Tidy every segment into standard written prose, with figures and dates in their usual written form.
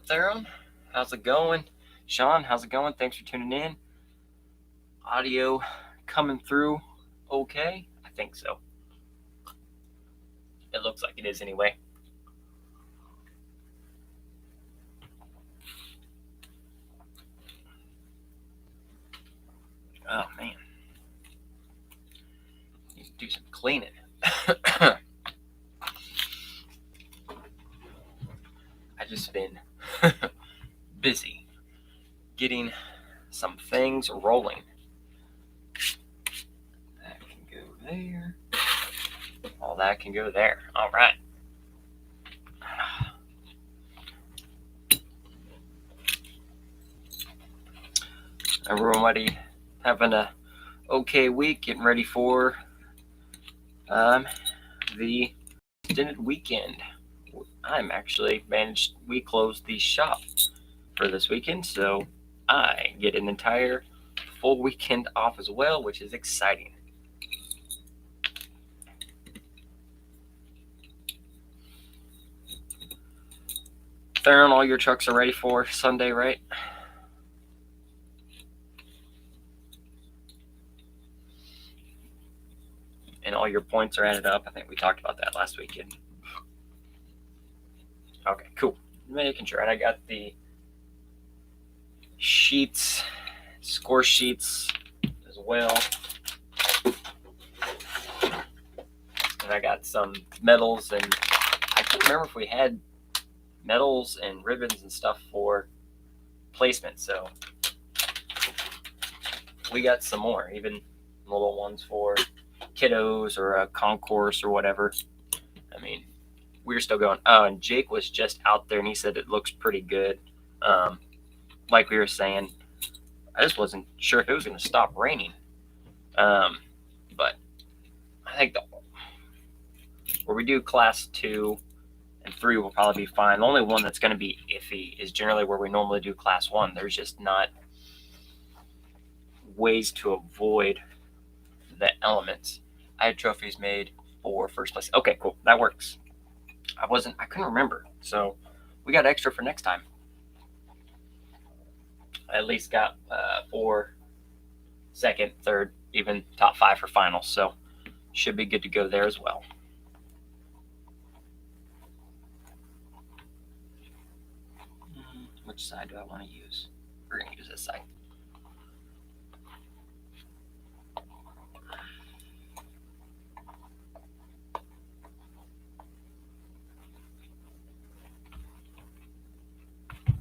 up, Theron? How's it going? Sean, how's it going? Thanks for tuning in. Audio coming through okay? I think so. It looks like it is anyway. Oh, man. Need to do some cleaning. I just been busy getting some things rolling. That can go there. All that can go there. All right. Everybody having a okay week, getting ready for the extended weekend. We closed the shop for this weekend, so I get an entire full weekend off as well, which is exciting. Theron, all your trucks are ready for Sunday, right? And all your points are added up. I think we talked about that last weekend. Okay, cool. Making sure. And I got the sheets, score sheets as well. And I got some medals, and I can't remember if we had medals and ribbons and stuff for placement. So we got some more, even little ones for kiddos or a concourse or whatever. I mean, we're still going. Oh, and Jake was just out there and he said it looks pretty good. Like we were saying, I just wasn't sure if it was going to stop raining. But I think where we do class 2 and 3 will probably be fine. The only one that's going to be iffy is generally where we normally do class 1. There's just not ways to avoid the elements. I had trophies made for first place. Okay, cool. That works. I couldn't remember. So we got extra for next time. I at least got for second, third, even top 5 for finals. So should be good to go there as well. Which side do I want to use? We're going to use this side.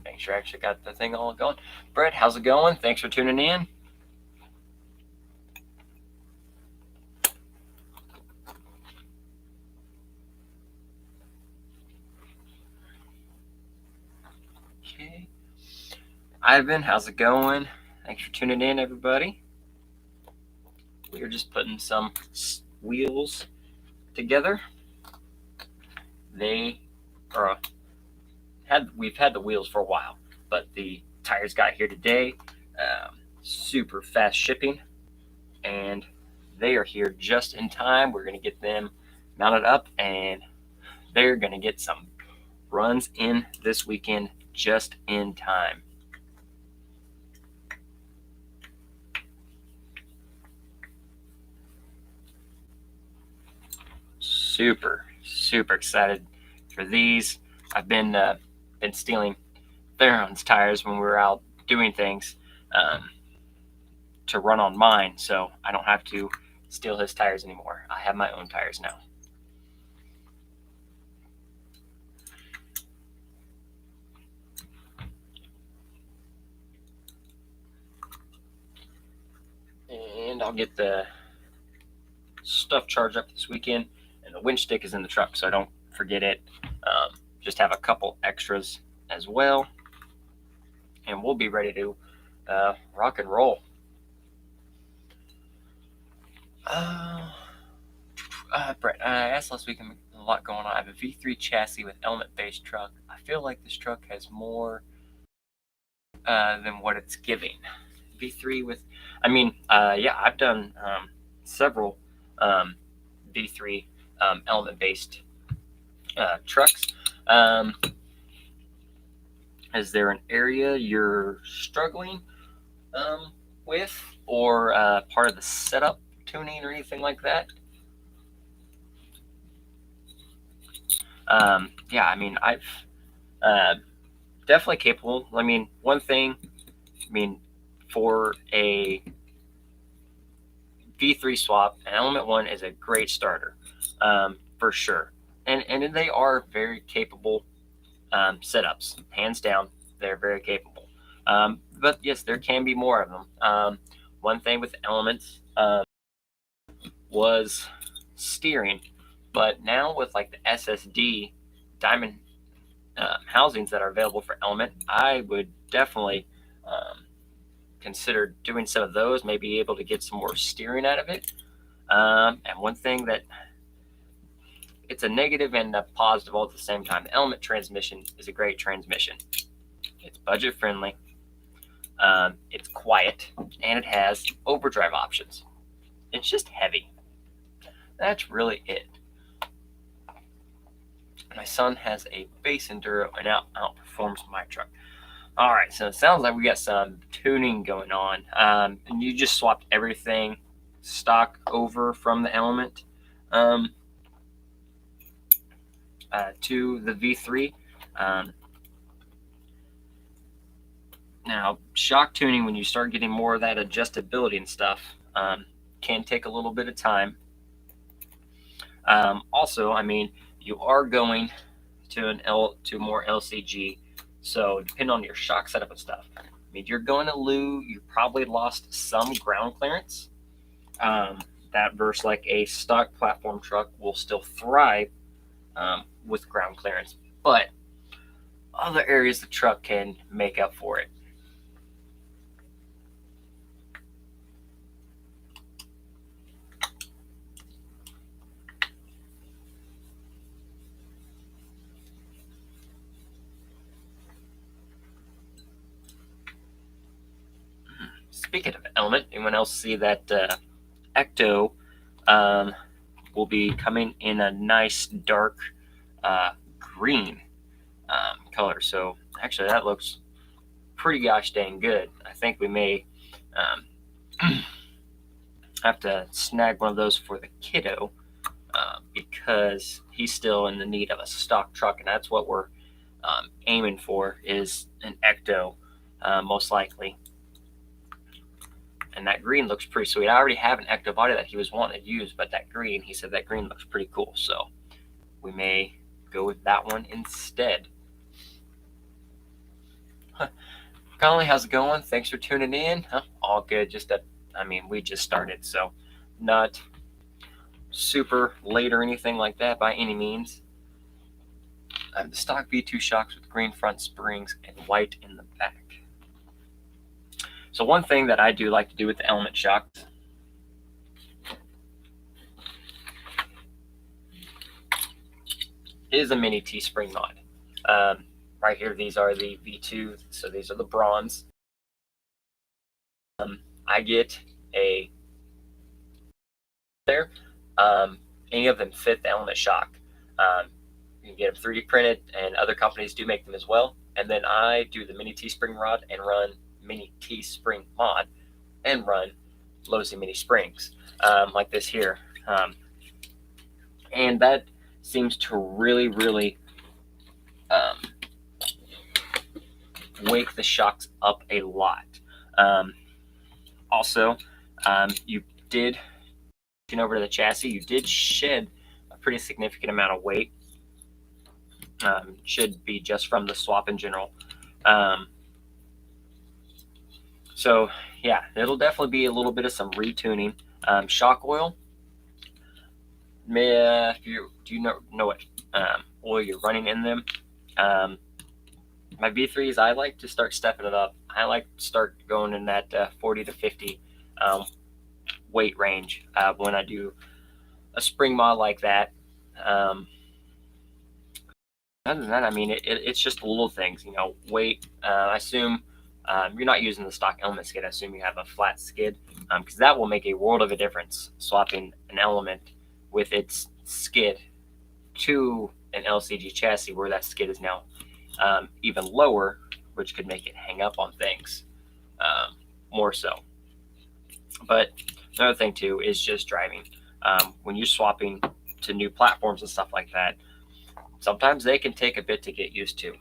Make sure I actually got the thing all going. Brett, how's it going? Thanks for tuning in. Okay. Ivan, how's it going? Thanks for tuning in, everybody. We're just putting some wheels together. We've had the wheels for a while, but the tires got here today. Super fast shipping, and they are here just in time. We're going to get them mounted up, and they're going to get some runs in this weekend just in time. Super excited for these. I've been stealing Theron's tires when we were out doing things to run on mine, so I don't have to steal his tires anymore. I have my own tires now. And I'll get the stuff charged up this weekend, and the winch stick is in the truck, so I don't forget it. Just have a couple extras as well, and we'll be ready to rock and roll. Brett, I asked last week, a lot going on. I have a V3 chassis with element-based truck. I feel like this truck has more than what it's giving. V3 with, I've done several V3 element-based trucks. Is there an area you're struggling with, or part of the setup tuning or anything like that? Yeah, I mean, I've definitely capable. I mean, one thing, I mean, for a V3 swap, an Element 1 is a great starter, for sure. And they are very capable setups, hands down. They're very capable. But yes, there can be more of them. One thing with Elements was steering, but now with like the SSD diamond housings that are available for Element, I would definitely consider doing some of those, maybe able to get some more steering out of it. And one thing that it's a negative and a positive all at the same time. The Element transmission is a great transmission. It's budget friendly, it's quiet, and it has overdrive options. It's just heavy. That's really it. My son has a base enduro and outperforms my truck. All right, so it sounds like we got some tuning going on. And you just swapped everything stock over from the Element to the V3. Now, shock tuning, when you start getting more of that adjustability and stuff, can take a little bit of time. Also, I mean, you are going to more LCG, so depending on your shock setup and stuff, I mean, you're going to lose. You probably lost some ground clearance. That versus like a stock platform truck will still thrive with ground clearance, but other areas the truck can make up for it. Speaking of Element, anyone else see that Ecto will be coming in a nice dark green color? So actually that looks pretty gosh dang good. I think we may have to snag one of those for the kiddo because he's still in the need of a stock truck, and that's what we're aiming for, is an Ecto most likely. And that green looks pretty sweet. I already have an Ecto body that he was wanting to use, but that green, he said that green looks pretty cool. So we may go with that one instead. Connolly, how's it going? Thanks for tuning in. All good. We just started, so not super late or anything like that by any means. I have the stock V2 shocks with green front springs and white in the back. So one thing that I do like to do with the Element shocks is a mini T-spring mod. Right here, these are the V2, so these are the bronze. I get a there. Any of them fit the Element shock. You can get them 3D printed, and other companies do make them as well. And then I do the mini T-spring rod and run mini T-spring mod and run Losi mini springs like this here. And that seems to really wake the shocks up a lot. Also, you did, over to the chassis, you did shed a pretty significant amount of weight. Should be just from the swap in general. So yeah, it'll definitely be a little bit of some retuning. Shock oil. Do you know what oil you're running in them? My V3s, I like to start stepping it up. I like to start going in that 40 to 50 weight range when I do a spring mod like that. Other than that, I mean, it's just little things, weight. I assume you're not using the stock Element skid. I assume you have a flat skid, because that will make a world of a difference, swapping an Element with its skid to an LCG chassis where that skid is now even lower which could make it hang up on things more so. But another thing too is just driving. When you're swapping to new platforms and stuff like that, sometimes they can take a bit to get used to.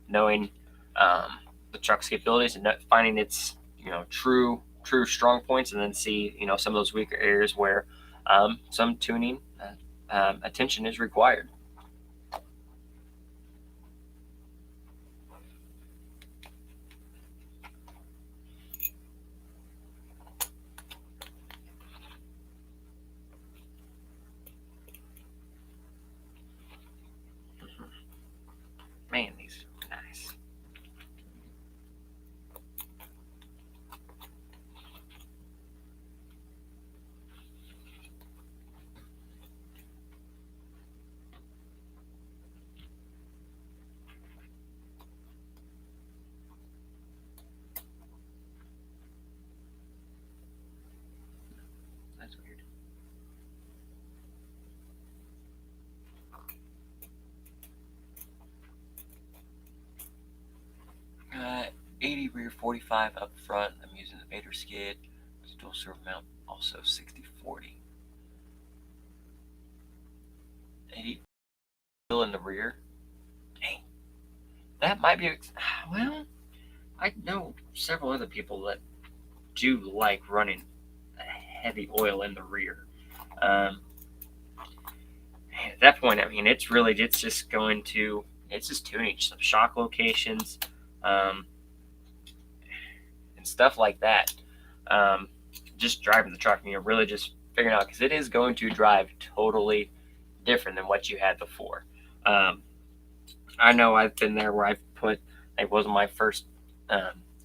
Knowing the truck's capabilities and finding its true strong points, and then see some of those weaker areas where some tuning attention is required. Man, these are nice. That's weird. 80 rear, 45 up front. I'm using the Vader skid. It's dual servo mount, also 60/40. 80 still in the rear. Dang, that might be. Well, I know several other people that do like running a heavy oil in the rear. At that point, I mean, it's just tuning some shock locations, and stuff like that. Just driving the truck, really just figuring out, because it is going to drive totally different than what you had before. I know I've been there where I've put, it wasn't my first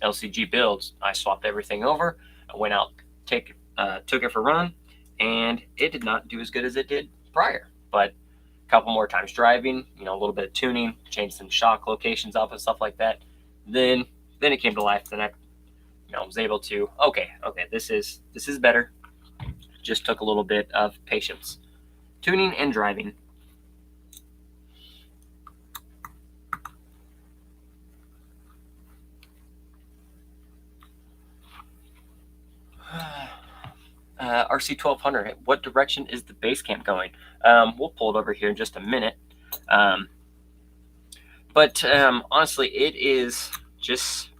LCG builds. I swapped everything over. I went out, took it for a run, and it did not do as good as it did prior. But a couple more times driving, a little bit of tuning, changed some shock locations up and stuff like that. Then it came to life. Then I was able to, okay, this is better. Just took a little bit of patience, tuning and driving. RC 1200. What direction is the base camp going? We'll pull it over here in just a minute. But honestly, it is just.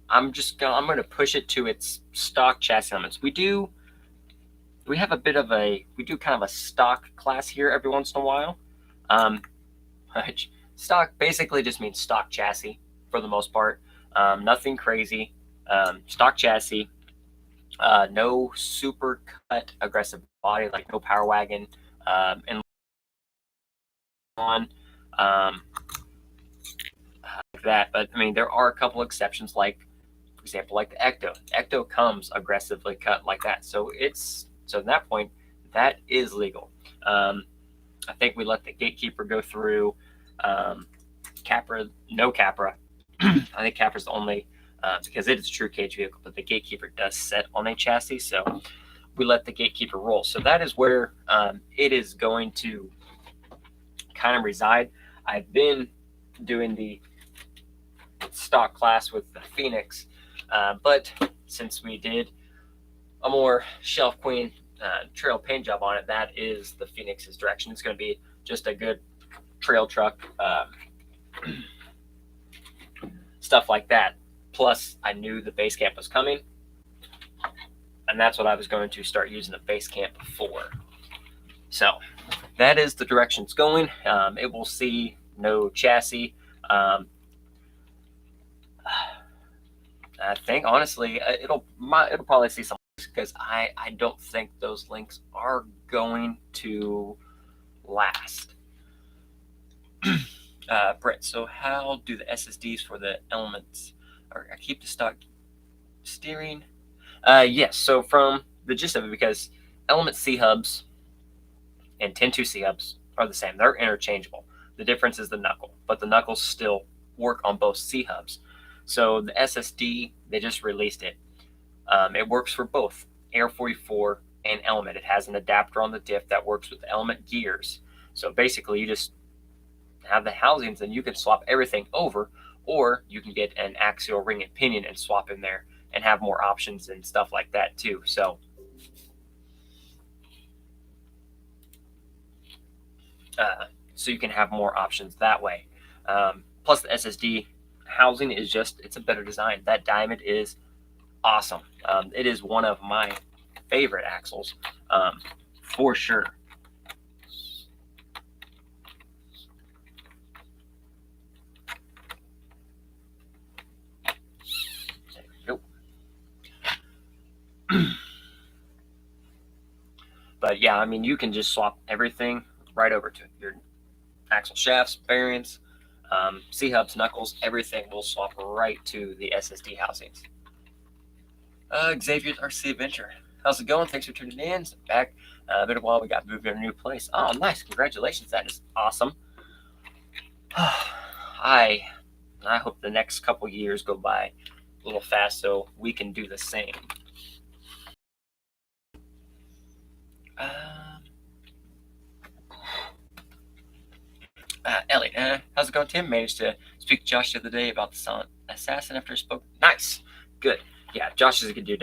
I'm going to push it to its stock chassis elements. We do kind of a stock class here every once in a while. Stock basically just means stock chassis for the most part. Nothing crazy. Stock chassis. No super cut aggressive body, like no power wagon, and on like that. But I mean, there are a couple exceptions, like for example, like the Ecto. Ecto comes aggressively cut like that, so at that point that is legal. I think we let the gatekeeper go through. Capra, no Capra. I think Capra's the only. Because it is a true cage vehicle, but the gatekeeper does set on a chassis, so we let the gatekeeper roll. So that is where it is going to kind of reside. I've been doing the stock class with the Phoenix, but since we did a more Shelf Queen trail paint job on it, that is the Phoenix's direction. It's going to be just a good trail truck, stuff like that. Plus, I knew the base camp was coming, and that's what I was going to start using the base camp for. So that is the direction it's going. It will see no chassis. I think honestly, it'll probably see some links, because I don't think those links are going to last. Brett, so how do the SSDs for the elements? Or I keep the stock steering. Yes, so from the gist of it, because Element C hubs and 10.2 C hubs are the same. They're interchangeable. The difference is the knuckle, but the knuckles still work on both C hubs. So the SSD, they just released it. It works for both Air 44 and Element. It has an adapter on the diff that works with the Element gears. So basically, you just have the housings, and you can swap everything over, or you can get an axial ring and pinion and swap in there and have more options and stuff like that too. So so you can have more options that way. Plus the SSD housing is just, it's a better design. That diamond is awesome. It is one of my favorite axles, for sure. There we go. But yeah, I mean, you can just swap everything right over to your axle shafts, bearings, C-hubs, knuckles, everything will swap right to the SSD housings. Xavier's RC Adventure. How's it going? Thanks for tuning in. Back been a while. We got moved to a new place. Oh, nice! Congratulations. That is awesome. I hope the next couple years go by a little fast so we can do the same. Ellie, how's it going, Tim? Managed to speak to Josh the other day about the Silent Assassin after I spoke. Nice, good. Yeah, Josh is a good dude.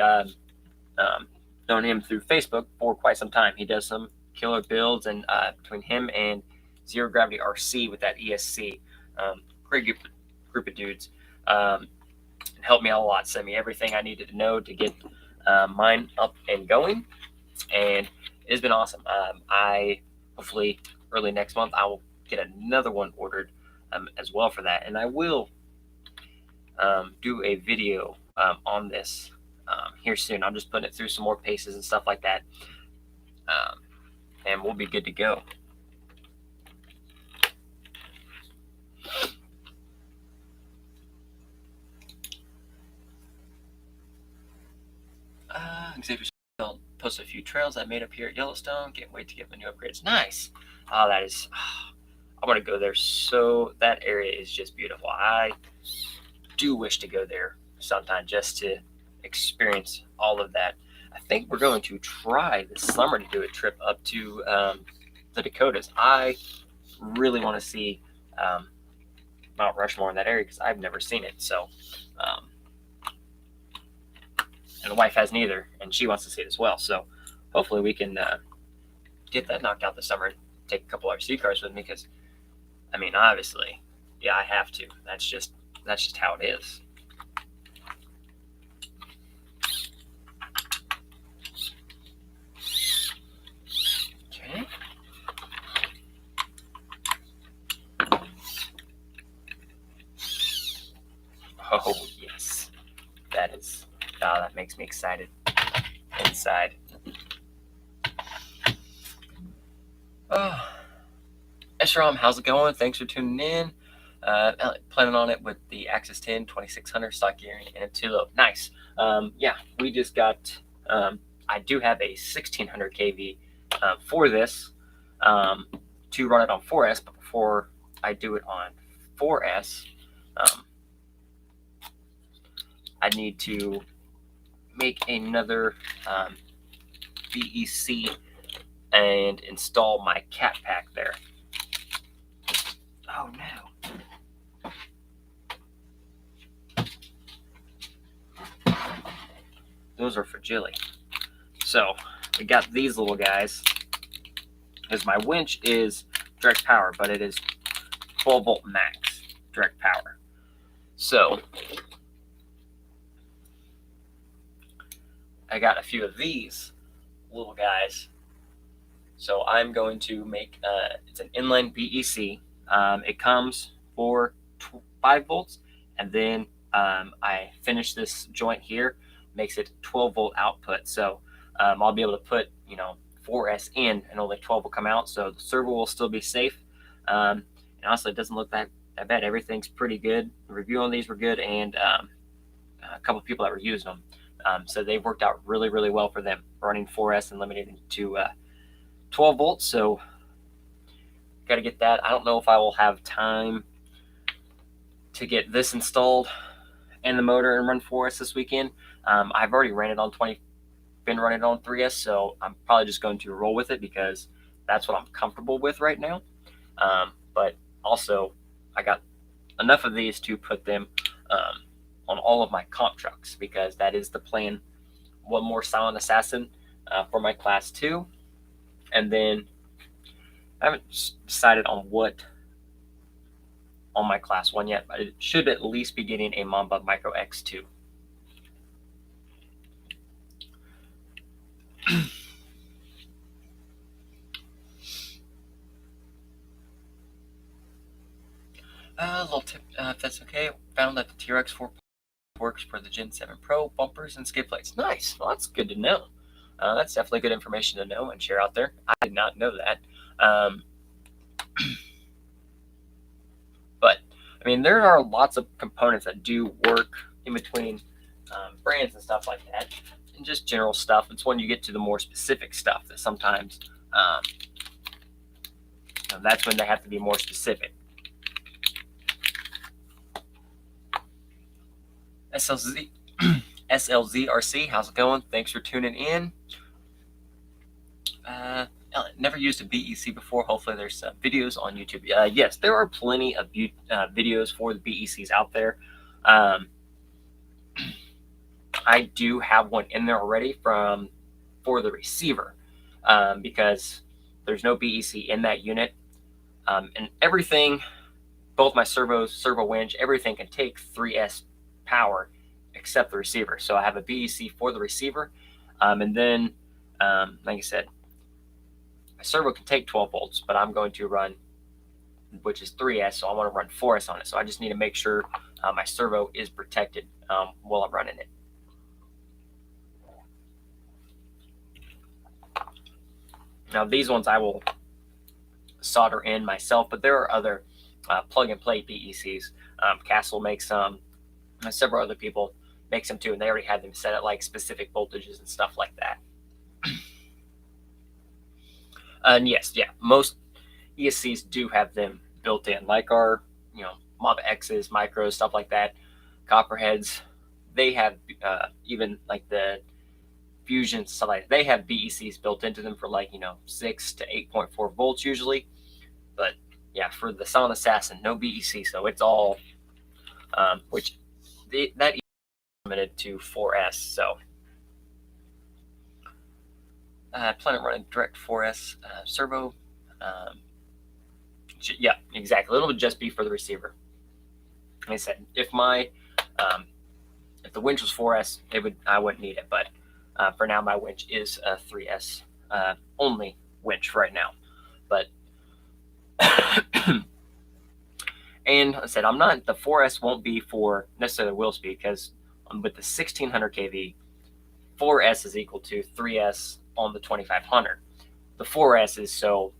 Known him through Facebook for quite some time. He does some killer builds, and between him and Zero Gravity RC with that ESC, great group of dudes. Helped me out a lot. Sent me everything I needed to know to get mine up and going, and it's been awesome. I hopefully early next month I will get another one ordered as well for that, and I will do a video on this here soon. I'm just putting it through some more paces and stuff like that, and we'll be good to go. Xavier posted a few trails I made up here at Yellowstone. Can't wait to get my new upgrades. Nice. Oh, that is. I want to go there. So that area is just beautiful. I do wish to go there sometime just to experience all of that. I think we're going to try this summer to do a trip up to the Dakotas. I really want to see Mount Rushmore in that area because I've never seen it. So, and the wife hasn't either, and she wants to see it as well. So hopefully we can get that knocked out this summer and take a couple RC cars with me because, I mean, obviously, yeah, I have to. That's just how it is. Okay. Oh, yes. That is, that makes me excited inside. Oh. Esharam, how's it going? Thanks for tuning in. Planning on it with the Axis 10 2600 stock gearing and a 2-load. Nice. Yeah, we just got, I do have a 1600 kV for this to run it on 4S, but before I do it on 4S, I need to make another BEC and install my cat pack there. Oh no. Those are for Jilly. So we got these little guys. Because my winch is direct power, but it is 12 volt max direct power. So I got a few of these little guys. So I'm going to make, it's an inline BEC. It comes for 5 volts, and then I finish this joint here, makes it 12 volt output. So I'll be able to put, 4S in, and only 12 will come out. So the servo will still be safe. And honestly, it doesn't look that bad. Everything's pretty good. The review on these were good, and a couple of people that were using them. So they worked out really, really well for them, running 4S and limited to 12 volts. So got to get that. I don't know if I will have time to get this installed and the motor and run 4S this weekend. I've already ran it on been running it on 3S, so I'm probably just going to roll with it because that's what I'm comfortable with right now. But also I got enough of these to put them on all of my comp trucks, because that is the plan. One more Silent Assassin for my Class 2, and then I haven't decided on what on my Class 1 yet, but it should at least be getting a Mamba Micro X2. Little tip, if that's okay. Found that the TRX 4 works for the Gen 7 Pro bumpers and skid plates. Nice. Well, that's good to know. That's definitely good information to know and share out there. I did not know that. But I mean, there are lots of components that do work in between brands and stuff like that, and just general stuff. It's when you get to the more specific stuff that sometimes that's when they have to be more specific. SLZRC, how's it going? Thanks for tuning in. Never used a BEC before. Hopefully there's videos on YouTube. Yes, there are plenty of videos for the BECs out there. I do have one in there already for the receiver, because there's no BEC in that unit, and everything, both my servos, servo winch, everything can take 3S power except the receiver. So I have a BEC for the receiver, and then like I said, my servo can take 12 volts, but I'm going to run, which is 3S, so I want to run 4S on it. So I just need to make sure my servo is protected while I'm running it. Now these ones I will solder in myself, but there are other plug-and-play BECs. Castle makes some, several other people make some too, and they already have them set at like specific voltages and stuff like that. And yes, yeah, most ESCs do have them built in, like our, Mob X's, Micros, stuff like that. Copperheads, they have even like the Fusion stuff like that, they have BECs built into them for like 6 to 8.4 volts usually. But yeah, for the Silent Assassin, no BEC, so it's all that is limited to 4S. So I plan on running direct 4S servo. Yeah, exactly. It'll just be for the receiver. Like I said, if the winch was 4S, I wouldn't need it. But for now, my winch is a 3S only winch right now. But and I said, the 4S won't be for necessarily wheel speed, because with the 1600 kV, 4S is equal to 3S on the 2500. The 4S is so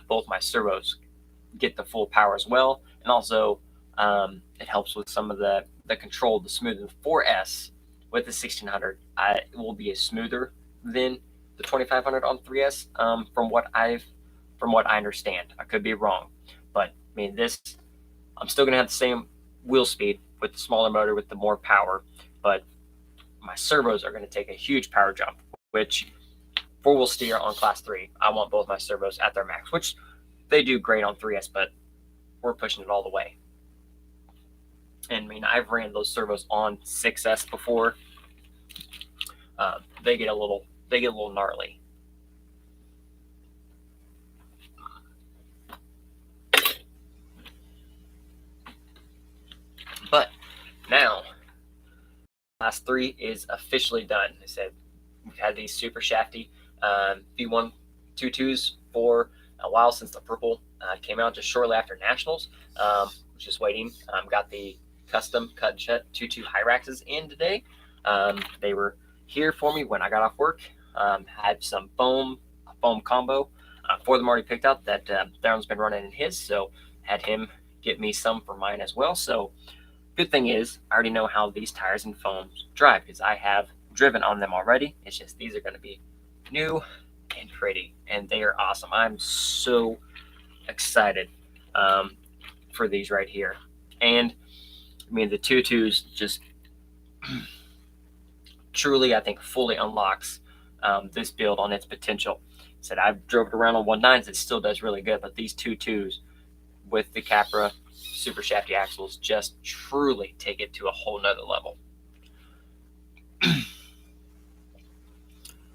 both my servos get the full power as well, and also it helps with some of the control, the smoothing. The 4S with the 1600, it will be smoother than the 2500 on 3S, from what I understand. I could be wrong, but I mean, I'm still gonna have the same wheel speed with the smaller motor with the more power, but my servos are going to take a huge power jump, which 4-wheel steer on Class 3, I want both my servos at their max, which they do great on 3S, but we're pushing it all the way. And I mean, I've ran those servos on 6S before. They get a little gnarly. But now, Class 3 is officially done. I said we've had these super shafty V1 22s for a while, since the purple came out just shortly after Nationals. Was just waiting. Got the custom cut and shut 22 Hyraxes in today. They were here for me when I got off work. Had some foam combo. 4 of them already picked up that Darren's been running in his, so had him get me some for mine as well. So good thing is, I already know how these tires and foams drive, because I have driven on them already. It's just these are going to be new and pretty, and they are awesome. I'm so excited for these right here. And I mean, the 22s just truly, I think, fully unlocks this build on its potential. I said I've drove it around on 19s, it still does really good, but these 22s with the Capra super shafty axles just truly take it to a whole nother level.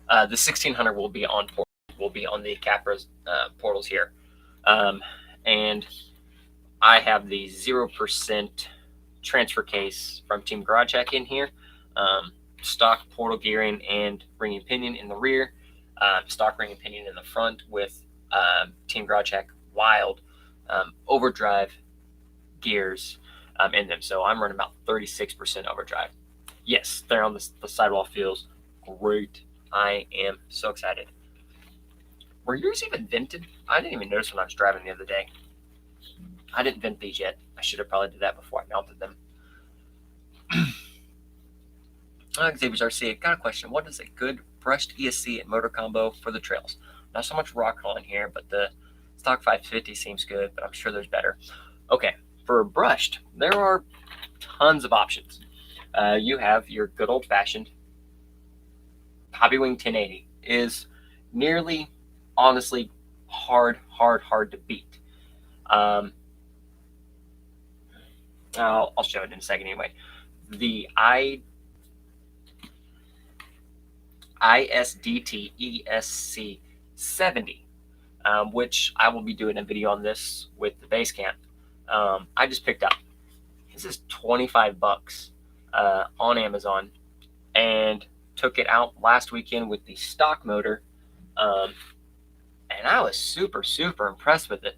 The 1600 will be on the Capra's portals here, and I have the 0% transfer case from Team Garage Hack in here. Stock portal gearing and ring and pinion in the rear, stock ring and pinion in the front with Team Garage Hack Wild overdrive gears in them. So I'm running about 36% overdrive. Yes, they're on the sidewall feels great. I am so excited. Were yours even vented? I didn't even notice when I was driving the other day. I didn't vent these yet. I should have probably did that before I mounted them. Xavier's RC, got a question. What is a good brushed ESC and motor combo for the trails? Not so much rock hauling here, but the stock 550 seems good, but I'm sure there's better. Okay, for brushed, there are tons of options. You have your good old-fashioned Hobbywing 1080 is nearly, honestly, hard to beat. I'll show it in a second anyway. The ISDT ESC 70, which I will be doing a video on this with the base camp. I just picked up. This is $25 on Amazon, and took it out last weekend with the stock motor, and I was super impressed with it.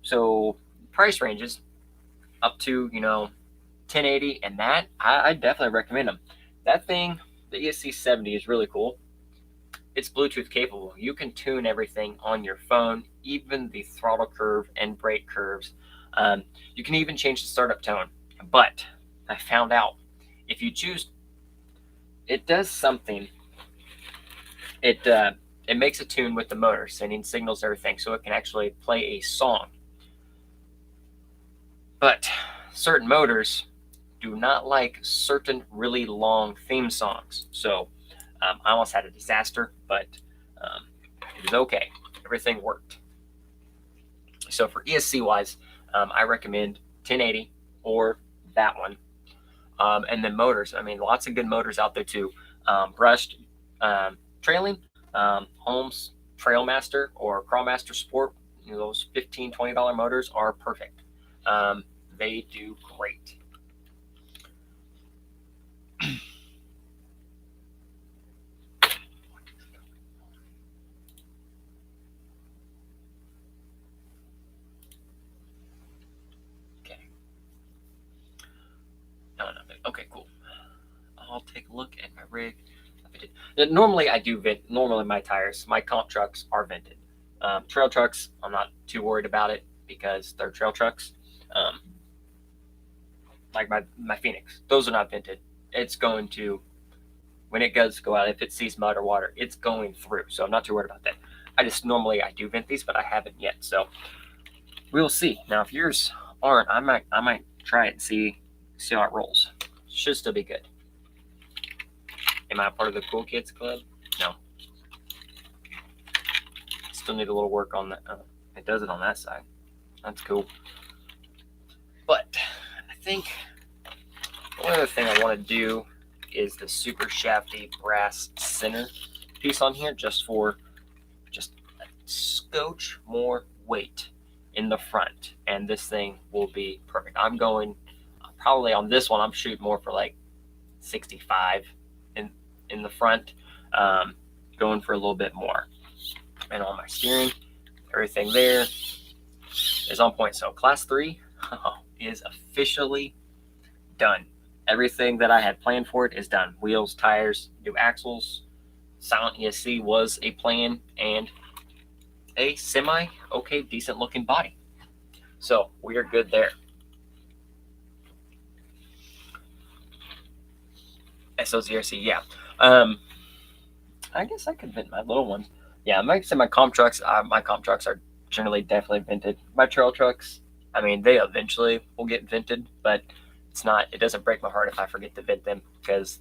So price ranges up to 1080, and that I definitely recommend them. That thing, the ESC 70, is really cool. It's Bluetooth capable. You can tune everything on your phone, even the throttle curve and brake curves. You can even change the startup tone. But I found out if you choose, it does something. It makes a tune with the motor, sending signals, everything, so it can actually play a song. But certain motors do not like certain really long theme songs. So I almost had a disaster, but it was okay. Everything worked. So for ESC wise, I recommend 1080 or that one. And then motors. I mean, lots of good motors out there too. Brushed trailing, Holmes Trailmaster or Crawlmaster Sport. Those $15, $20 motors are perfect. They do great. Okay. No. Okay, cool. I'll take a look at my rig. Normally I do vent. Normally my tires, my comp trucks are vented. Trail trucks, I'm not too worried about it because they're trail trucks. Like my Phoenix, those are not vented. It's going to, when it does go out, if it sees mud or water, it's going through. So I'm not too worried about that. Normally I do vent these, but I haven't yet. So we'll see. Now if yours aren't, I might try it and see how it rolls. Should still be good. Am I a part of the Cool Kids Club? No. Still need a little work on that. It does it on that side. That's cool. But I think the only other thing I want to do is the super shafty brass center piece on here, just for a scotch more weight in the front, and this thing will be perfect. I'm going probably on this one, I'm shooting more for like 65 in the front, going for a little bit more. And on my steering, everything there is on point. So class 3 is officially done. Everything that I had planned for it is done. Wheels, tires, new axles, silent ESC was a plan, and a okay, decent looking body. So we are good there. SOZRC, yeah. I guess I could vent my little ones. Yeah, I might say my comp trucks are generally definitely vented. My trail trucks, I mean, they eventually will get vented, but it doesn't break my heart if I forget to vent them because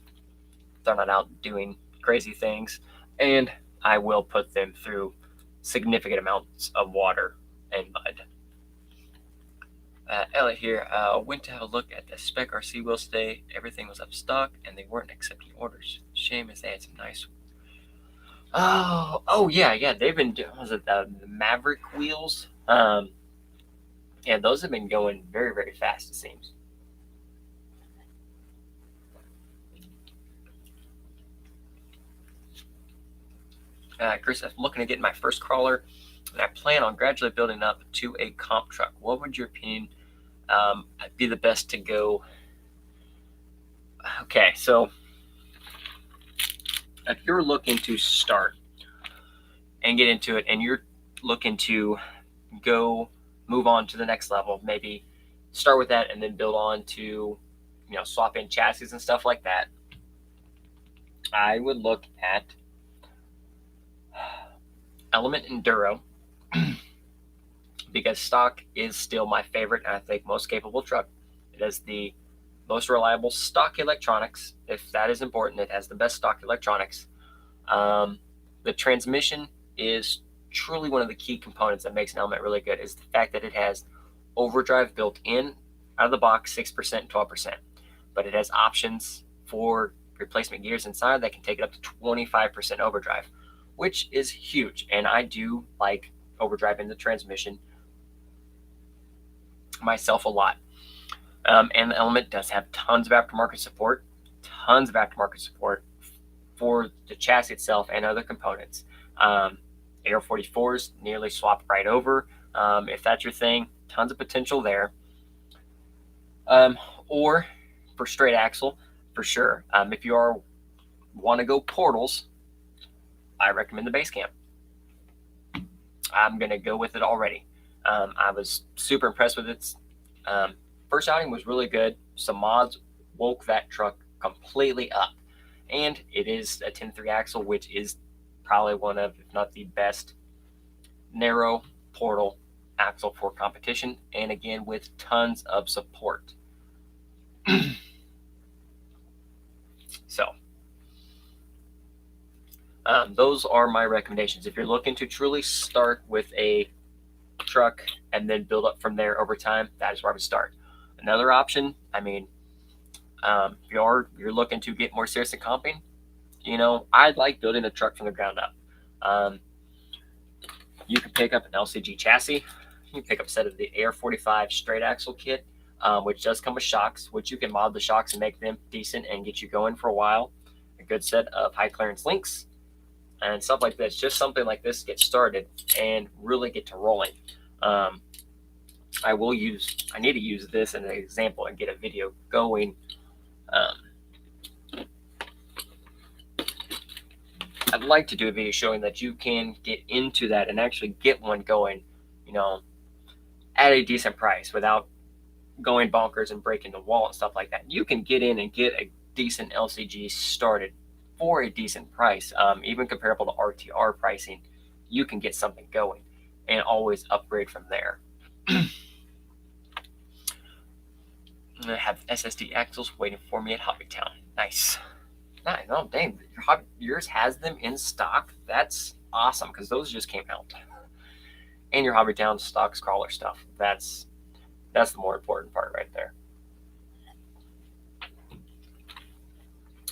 they're not out doing crazy things. And I will put them through significant amounts of water and mud. Elliot here. Went to have a look at the Spec RC wheels today. Everything was up stock, and they weren't accepting orders. Shame as they had some nice. Oh yeah. They've been doing. Was it the Maverick wheels? Yeah, those have been going very, very fast. It seems. Chris, I'm looking to get my first crawler, and I plan on gradually building up to a comp truck. What would your opinion be the best to go? Okay, so if you're looking to start and get into it, and you're looking to go move on to the next level, maybe start with that and then build on to, swap in chassis and stuff like that, I would look at Element Enduro because stock is still my favorite and I think most capable truck. It has the most reliable stock electronics. If that is important, it has the best stock electronics. The transmission is truly one of the key components that makes an Element really good, is the fact that it has overdrive built in out of the box, 6% and 12%. But it has options for replacement gears inside that can take it up to 25% overdrive, which is huge. And I do like overdrive in the transmission myself a lot. And the Element does have tons of aftermarket support for the chassis itself and other components. Air 44s nearly swap right over. If that's your thing, tons of potential there. Or for straight axle, for sure. If you want to go portals, I recommend the Basecamp. I'm going to go with it already. I was super impressed with it. First outing was really good. Some mods woke that truck completely up. And it is a 10.3 axle, which is probably one of, if not the best, narrow portal axle for competition. And again, with tons of support. So, those are my recommendations. If you're looking to truly start with a truck and then build up from there over time, that is where I would start. Another option, if you're looking to get more serious in comping, I like building a truck from the ground up. You can pick up an LCG chassis. You can pick up a set of the Air 45 straight axle kit, which does come with shocks, which you can mod the shocks and make them decent and get you going for a while. A good set of high clearance links and stuff like this. Just something like this, get started and really get to rolling. I need to use this as an example and get a video going. I'd like to do a video showing that you can get into that and actually get one going, at a decent price without going bonkers and breaking the wall and stuff like that. You can get in and get a decent LCG started for a decent price, even comparable to RTR pricing. You can get something going and always upgrade from there. I have SSD axles waiting for me at Hobbytown. Nice. Oh, dang. Yours has them in stock? That's awesome, because those just came out. And your Hobbytown stocks crawler stuff. That's the more important part right there.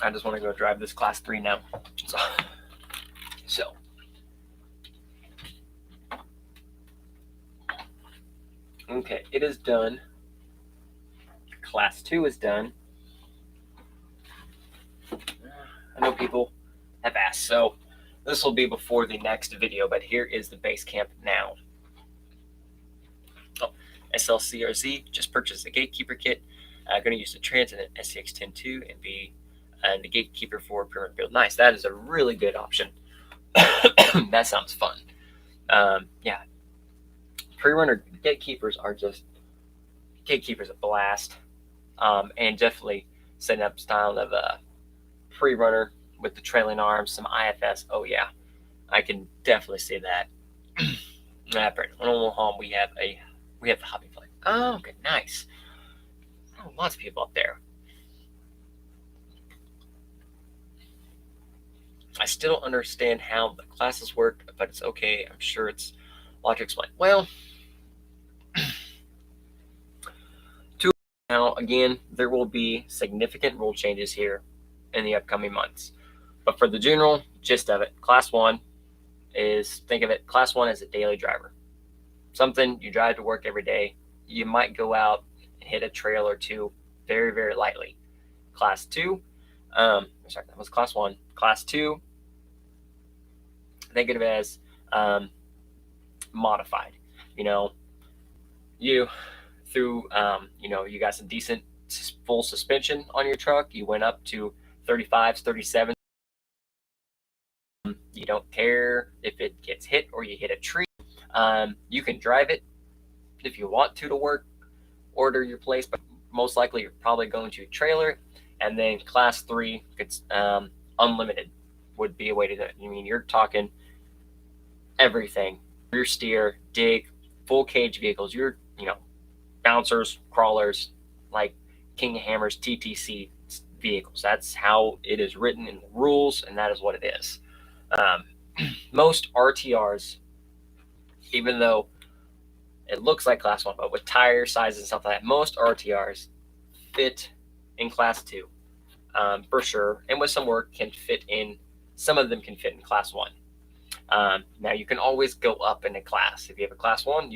I just want to go drive this Class 3 now. So. Okay, it is done. Class 2 is done. I know people have asked, so this will be before the next video, but here is the Basecamp now. SLCRZ, just purchased a Gatekeeper kit. I'm going to use the trans and an SCX-10.2 and be the Gatekeeper for permanent build. Nice, that is a really good option. That sounds fun. Yeah, pre-runner Gatekeepers are a blast, and definitely setting up style of a pre-runner with the trailing arms, some IFS. Oh yeah, I can definitely see that. Home we have the hobby flag. Oh, okay, nice. Oh, lots of people up there. I still don't understand how the classes work, but it's okay. I'm sure it's a lot to explain. Well, Now, again, there will be significant rule changes here in the upcoming months. But for the general gist of it, Class 1 is, think of it, Class 1 as a daily driver. Something you drive to work every day. You might go out and hit a trail or two very, very lightly. Class 2, sorry, that was Class 1. Class 2, think of it as modified. You through you got some decent full suspension on your truck. You went up to 35s, 37s. You don't care if it gets hit or you hit a tree. You can drive it if you want to work, order your place, but most likely you're probably going to trailer it. And then Class 3, it's unlimited would be a way to do it. I mean, you're talking everything: rear steer, dig, full cage vehicles. You're bouncers, crawlers, like King of Hammers, TTC vehicles. That's how it is written in the rules, and that is what it is. Most RTRs, even though it looks like Class 1, but with tire sizes and stuff like that, most RTRs fit in Class 2 for sure, and with some work some of them can fit in Class 1. Now, you can always go up in a class. If you have a Class 1,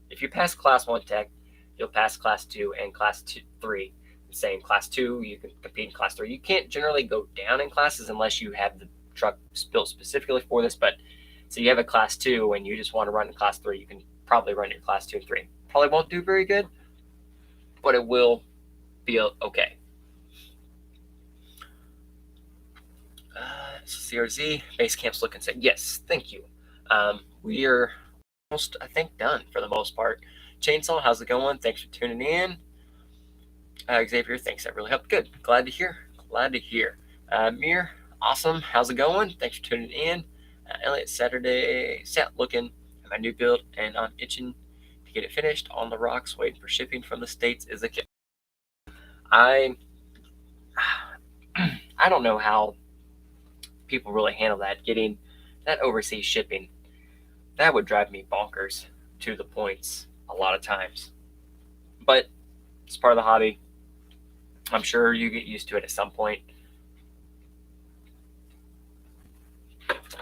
if you pass Class 1 tech, you'll pass Class 2 and Class 3. Same, Class 2, you can compete in Class 3. You can't generally go down in classes unless you have the truck built specifically for this, but so you have a Class 2 and you just want to run in Class 3, you can probably run your Class 2 and 3. Probably won't do very good, but it will be okay. CRZ, base camp's looking set. Yes, thank you. We are almost, I think, done for the most part. Chainsaw, how's it going? Thanks for tuning in. Xavier, thanks. That really helped. Good. Glad to hear. Mir, awesome. How's it going? Thanks for tuning in. Elliot, Saturday, looking at my new build, and I'm itching to get it finished on the rocks, waiting for shipping from the States is a kid. I don't know how people really handle that, getting that overseas shipping. That would drive me bonkers to the points a lot of times. But it's part of the hobby. I'm sure you get used to it at some point.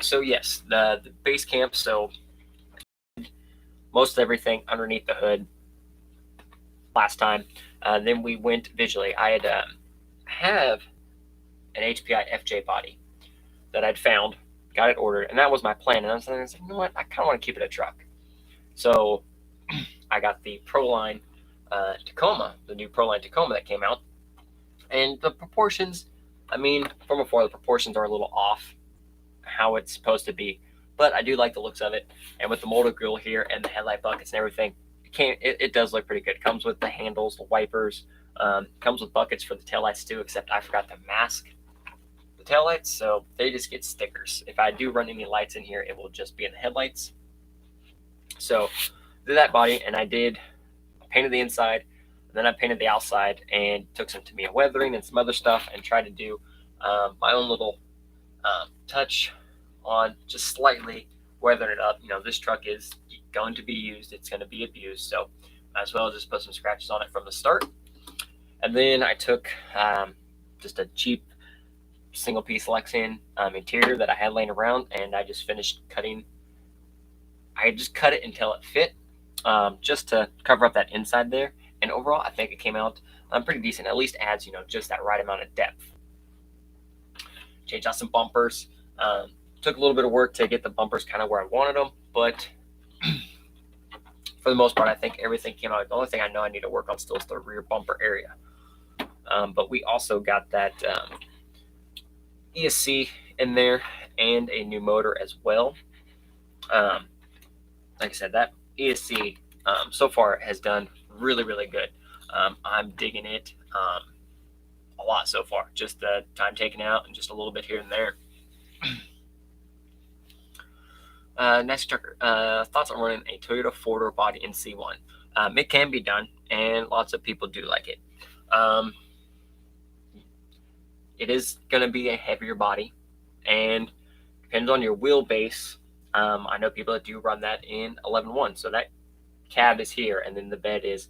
So yes, the base camp, so most everything underneath the hood last time. Then we went visually. I had have an HPI FJ body that I'd found, got it ordered, and that was my plan. And I was like, you know what? I kind of want to keep it a truck. So I got the Proline Tacoma, the new Proline Tacoma that came out. And the proportions, I mean, from before, the proportions are a little off how it's supposed to be. But I do like the looks of it. And with the molded grill here and the headlight buckets and everything, it does look pretty good. It comes with the handles, the wipers, comes with buckets for the taillights too, except I forgot to mask the taillights, so they just get stickers. If I do run any lights in here, it will just be in the headlights. So did that body, and I painted the inside, and then I painted the outside and took some Tamiya weathering and some other stuff and tried to do my own little touch on just slightly weathering it up. This truck is going to be used. It's going to be abused, so might as well just put some scratches on it from the start. And then I took just a cheap single piece Lexan interior that I had laying around, and I just finished cutting. I just cut it until it fit, just to cover up that inside there. And overall, I think it came out pretty decent. At least adds, just that right amount of depth. Changed out some bumpers. Took a little bit of work to get the bumpers kind of where I wanted them, but for the most part, I think everything came out. The only thing I know I need to work on still is the rear bumper area. But we also got that ESC in there and a new motor as well. Like I said, that ESC so far has done really, really good. I'm digging it a lot so far. Just the time taken out and just a little bit here and there. Next trucker, thoughts on running a Toyota four-door body in C1? It can be done, and lots of people do like it. It is going to be a heavier body, and depends on your wheelbase. I know people that do run that in 11.1, so that cab is here, and then the bed is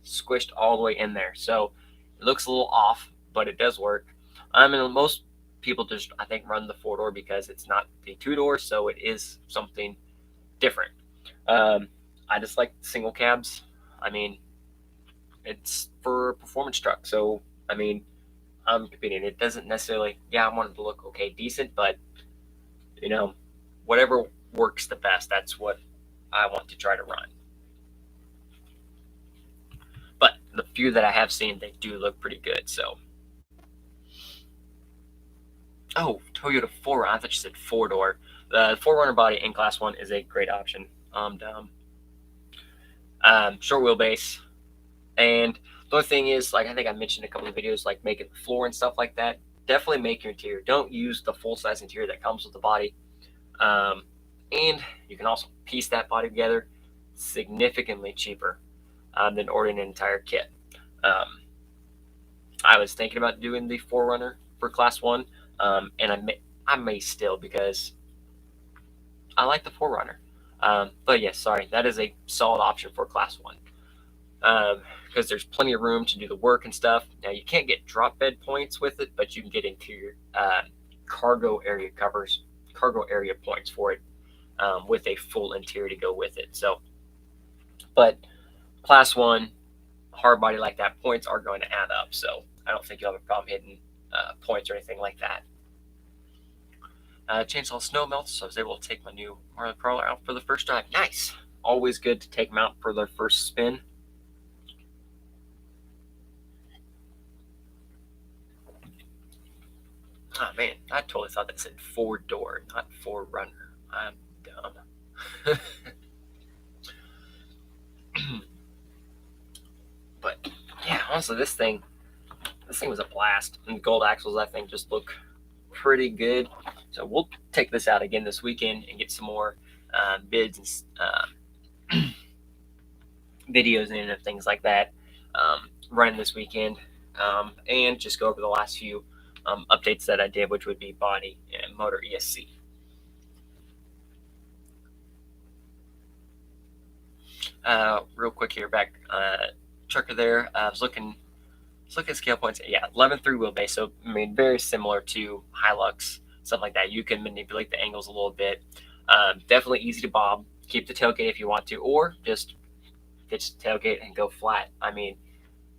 squished all the way in there. So it looks a little off, but it does work. And most people just, I think, run the 4-door because it's not the 2-door, so it is something different. I just like single cabs. I mean, it's for a performance truck, so I mean, I'm competing. It doesn't necessarily, I want it to look okay, decent, but whatever works the best, that's what I want to try to run. But the few that I have seen, they do look pretty good. So, Toyota 4. I thought you said 4-door. The 4Runner body in Class 1 is a great option. I'm dumb. Short wheelbase, and the other thing is, like I think I mentioned in a couple of videos, like making the floor and stuff like that. Definitely make your interior. Don't use the full size interior that comes with the body. And you can also piece that body together significantly cheaper than ordering an entire kit. I was thinking about doing the 4Runner for Class 1, and I may still, because I like the 4Runner. But yes, sorry, that is a solid option for Class 1. Because there's plenty of room to do the work and stuff. Now, you can't get drop bed points with it, but you can get interior cargo area points for it with a full interior to go with it. So, but Class 1 hard body like that, points are going to add up. So I don't think you'll have a problem hitting points or anything like that. Chainsaw snow melts, so I was able to take my new Marlin crawler out for the first time. Nice. Always good to take them out for their first spin. Oh man, I totally thought that said 4-door, not 4Runner. I'm dumb. But yeah, honestly, this thing was a blast. And the gold axles, I think, just look pretty good. So we'll take this out again this weekend and get some more bids and videos in and things like that running this weekend, and just go over the last few updates that I did, which would be body and motor ESC. Real quick here, back trucker there. I was looking at scale points. Yeah, 11.3 wheelbase. So I mean, very similar to Hilux, stuff like that. You can manipulate the angles a little bit. Definitely easy to bob. Keep the tailgate if you want to, or just ditch the tailgate and go flat. I mean,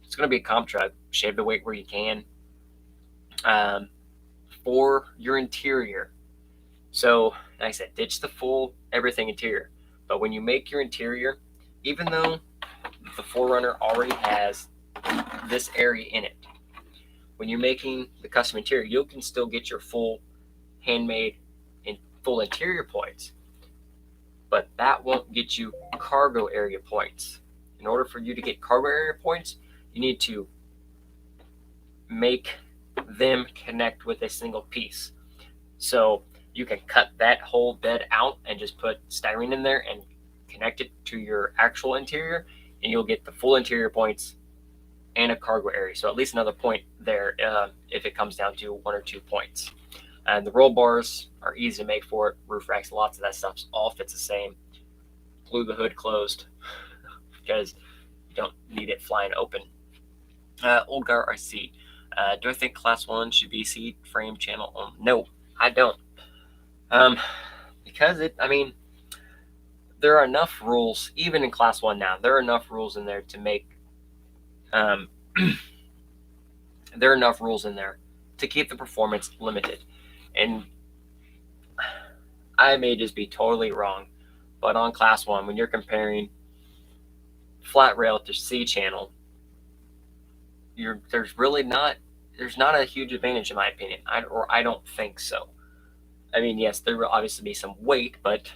it's going to be a comp truck. Shave the weight where you can. For your interior, so like I said, ditch the full everything interior. But when you make your interior, even though the 4Runner already has this area in it, when you're making the custom interior, you can still get your full handmade and full interior points, but that won't get you cargo area points. In order for you to get cargo area points, you need to make them connect with a single piece. So you can cut that whole bed out and just put styrene in there and connect it to your actual interior, and you'll get the full interior points and a cargo area. So at least another point there if it comes down to 1 or 2 points. And the roll bars are easy to make for it. Roof racks, lots of that stuff all fits the same. Glue the hood closed because you don't need it flying open. Old Gar RC. Do I think Class 1 should be seat frame channel? No, I don't. Because there are enough rules, even in Class 1 now, there are enough rules in there to make, there are enough rules in there to keep the performance limited. And I may just be totally wrong, but on Class 1, when you're comparing flat rail to C channel, there's not a huge advantage in my opinion. I don't think so. I mean, yes, there will obviously be some weight, but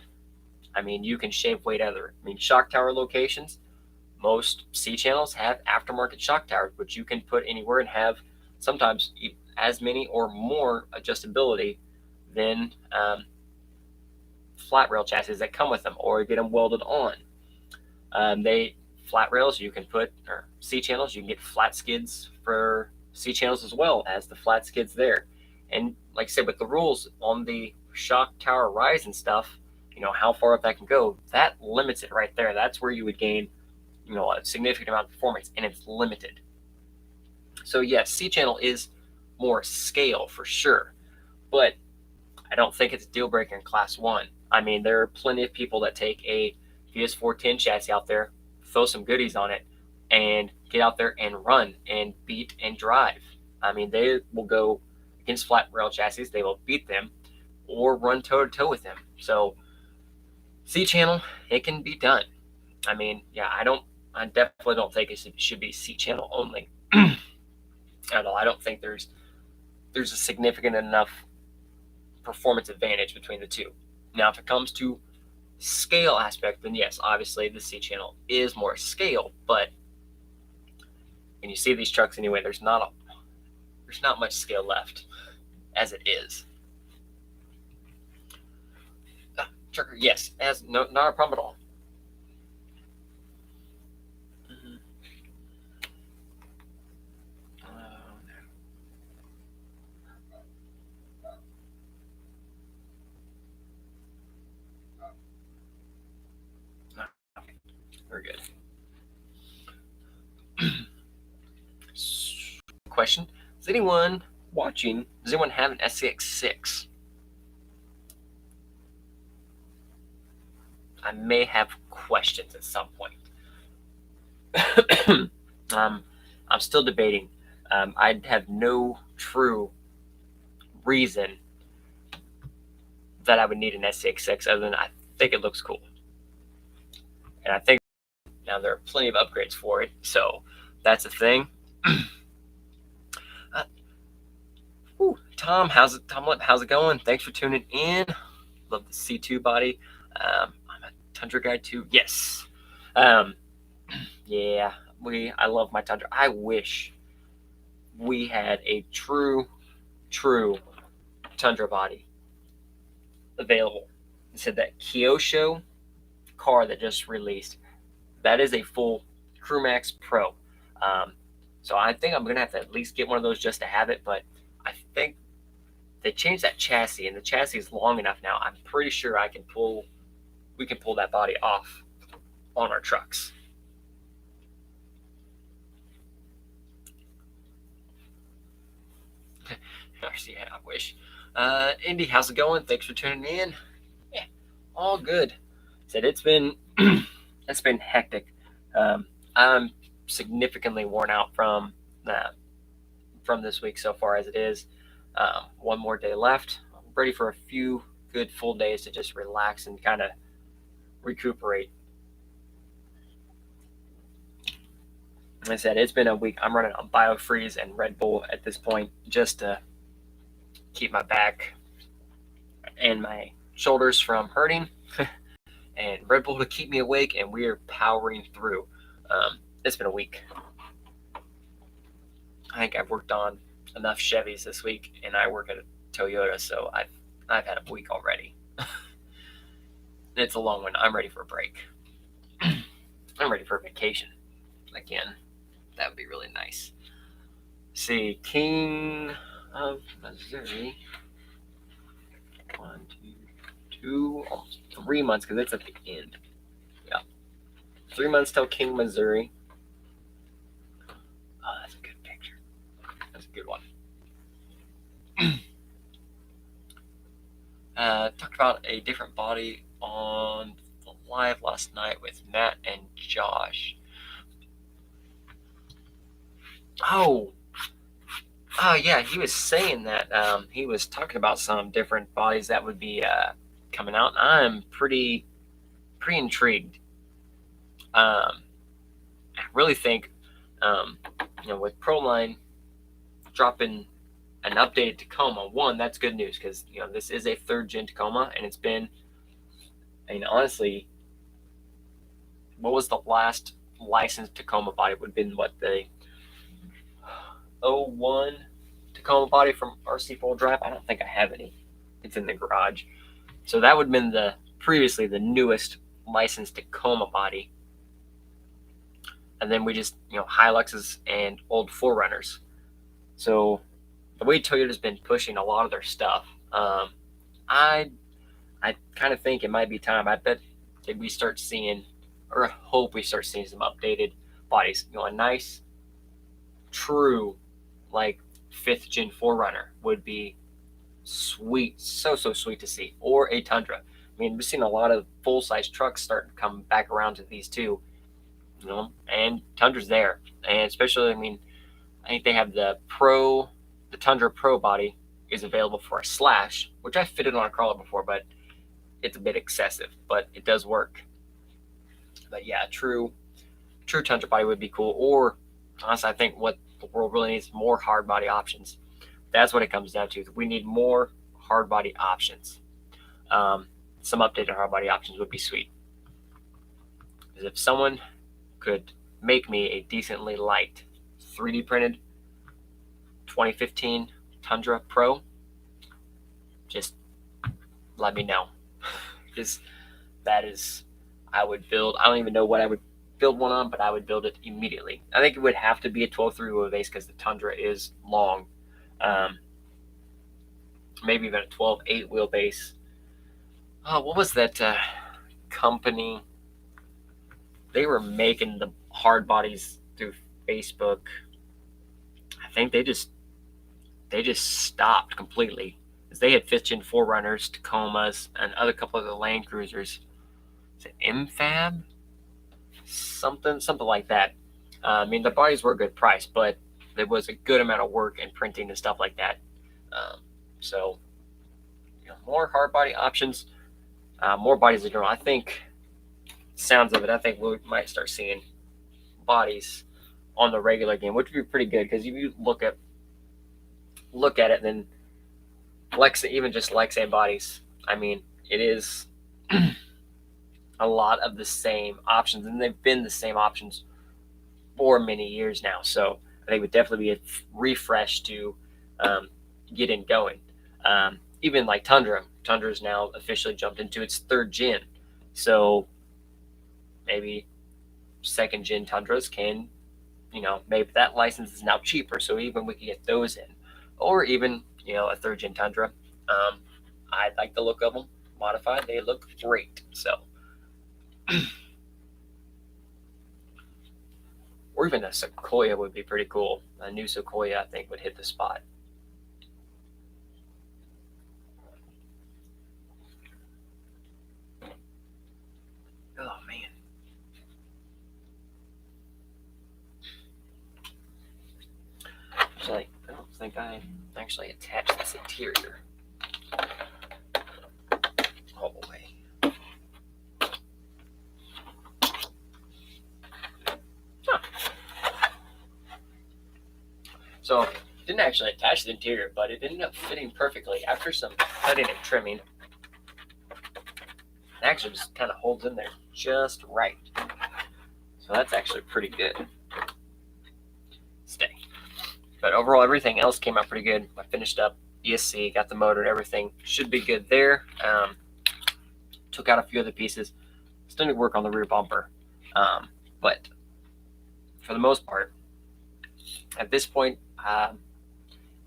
I mean, you can shave weight out of it. I mean, shock tower locations, most C channels have aftermarket shock towers, which you can put anywhere and have sometimes as many or more adjustability than flat rail chassis that come with them, or get them welded on. Flat rails you can put, or C channels, you can get flat skids for C channels as well as the flat skids there. And like I said, with the rules on the shock tower rise and stuff, how far up that can go, that limits it right there. That's where you would gain a significant amount of performance, and it's limited. So yes, C channel is more scale for sure, but I don't think it's a deal breaker in Class 1. I mean, there are plenty of people that take a VS410 chassis out there, throw some goodies on it, and get out there and run and beat and drive. I mean, they will go against flat rail chassis, they will beat them or run toe to toe with them. So C channel, it can be done. I mean, yeah, I definitely don't think it should be C channel only at all. I don't think there's a significant enough performance advantage between the two. Now, if it comes to scale aspect, then yes, obviously the C channel is more scale, but when you see these trucks anyway, there's not much scale left as it is. Trucker, yes, not a problem at all. Very good. Question: Does anyone have an SCX6? I may have questions at some point. I'm still debating. I have no true reason that I would need an SCX6 other than I think it looks cool. And I think now there are plenty of upgrades for it, so that's a thing. Tom, how's it going? Thanks for tuning in. Love the C2 body. I'm a Tundra guy too. Yes. Yeah, I love my Tundra. I wish we had a true Tundra body available. It said that Kyosho car that just released, that is a full Crewmax Pro. So I think I'm gonna have to at least get one of those just to have it, but I think they changed that chassis, and the chassis is long enough now. I'm pretty sure we can pull that body off on our trucks. Yeah, I wish. Indy, how's it going? Thanks for tuning in. Yeah, all good. Said it's been hectic. I'm significantly worn out from this week so far as it is. One more day left. I'm ready for a few good full days to just relax and kind of recuperate. Like I said, it's been a week. I'm running on BioFreeze and Red Bull at this point just to keep my back and my shoulders from hurting, and Red Bull to keep me awake, and we are powering through. It's been a week. I think I've worked on enough Chevys this week, and I work at a Toyota, so I've had a week already. It's a long one. I'm ready for a break. I'm ready for a vacation again. That would be really nice. See, King of Missouri. 1, 2, almost 3 months, because it's at the end. Yeah. 3 months till King, Missouri. Oh, that's a good picture. That's a good one. Talked about a different body on the live last night with Matt and Josh. Oh, yeah, he was saying that he was talking about some different bodies that would be coming out. I'm pretty intrigued. I really think, with Proline dropping an updated Tacoma, that's good news, because this is a 3rd gen Tacoma, and it's been, honestly, what was the last licensed Tacoma body? Would have been the 01 Tacoma body from RC Full Drive. I don't think I have any. It's in the garage. So that would have been previously the newest licensed Tacoma body. And then we just, Hiluxes and old 4Runners. So the way Toyota's been pushing a lot of their stuff, I kind of think it might be time. I bet that we start seeing or I hope we start seeing some updated bodies. A nice, true, like 5th gen Forerunner would be sweet, so sweet to see, or a Tundra. I mean, we've seen a lot of full-size trucks starting to come back around to these too, and Tundra's there, and especially, I mean, I think they have the Tundra Pro body is available for a Slash, which I fitted on a crawler before, but it's a bit excessive, but it does work. But yeah, true Tundra body would be cool. Or honestly, I think what the world really needs more hard body options. That's what it comes down to. We need more hard body options. Some updated hard body options would be sweet. Because if someone could make me a decently light 3D printed 2015 Tundra Pro, just let me know. Because that is, I would build, I don't even know what I would build one on, but I would build it immediately. I think it would have to be a 12.3 wheelbase because the Tundra is long. Maybe even a 12.8 wheelbase. Oh, what was that company? They were making the hard bodies through Facebook. I think they just stopped completely. They had 5th-gen Forerunners, Tacomas, and other couple of the Land Cruisers. Is it MFAB? Something like that. I mean, the bodies were a good price, but there was a good amount of work and printing and stuff like that. So, more hard body options, more bodies in general. I think, sounds of it, I think we might start seeing bodies on the regular game, which would be pretty good because if you look at it, then even just Lexan bodies, I mean, it is a lot of the same options, and they've been the same options for many years now. So I think it would definitely be a refresh to get in going. Even like Tundra's now officially jumped into its 3rd gen. So maybe 2nd gen Tundras can, maybe that license is now cheaper. So even we can get those in, or even, a 3rd gen Tundra. I like the look of them modified. They look great. So, or even a Sequoia would be pretty cool. A new Sequoia, I think, would hit the spot. Oh man. Actually, I don't think I actually attached this interior all the way. Huh. So, didn't actually attach the interior, but it ended up fitting perfectly after some cutting and trimming. It actually just kind of holds in there just right. So that's actually pretty good. Stay. But overall, everything else came out pretty good. I finished up ESC, got the motor and everything. Should be good there. Took out a few other pieces. Still need to work on the rear bumper. But for the most part, at this point,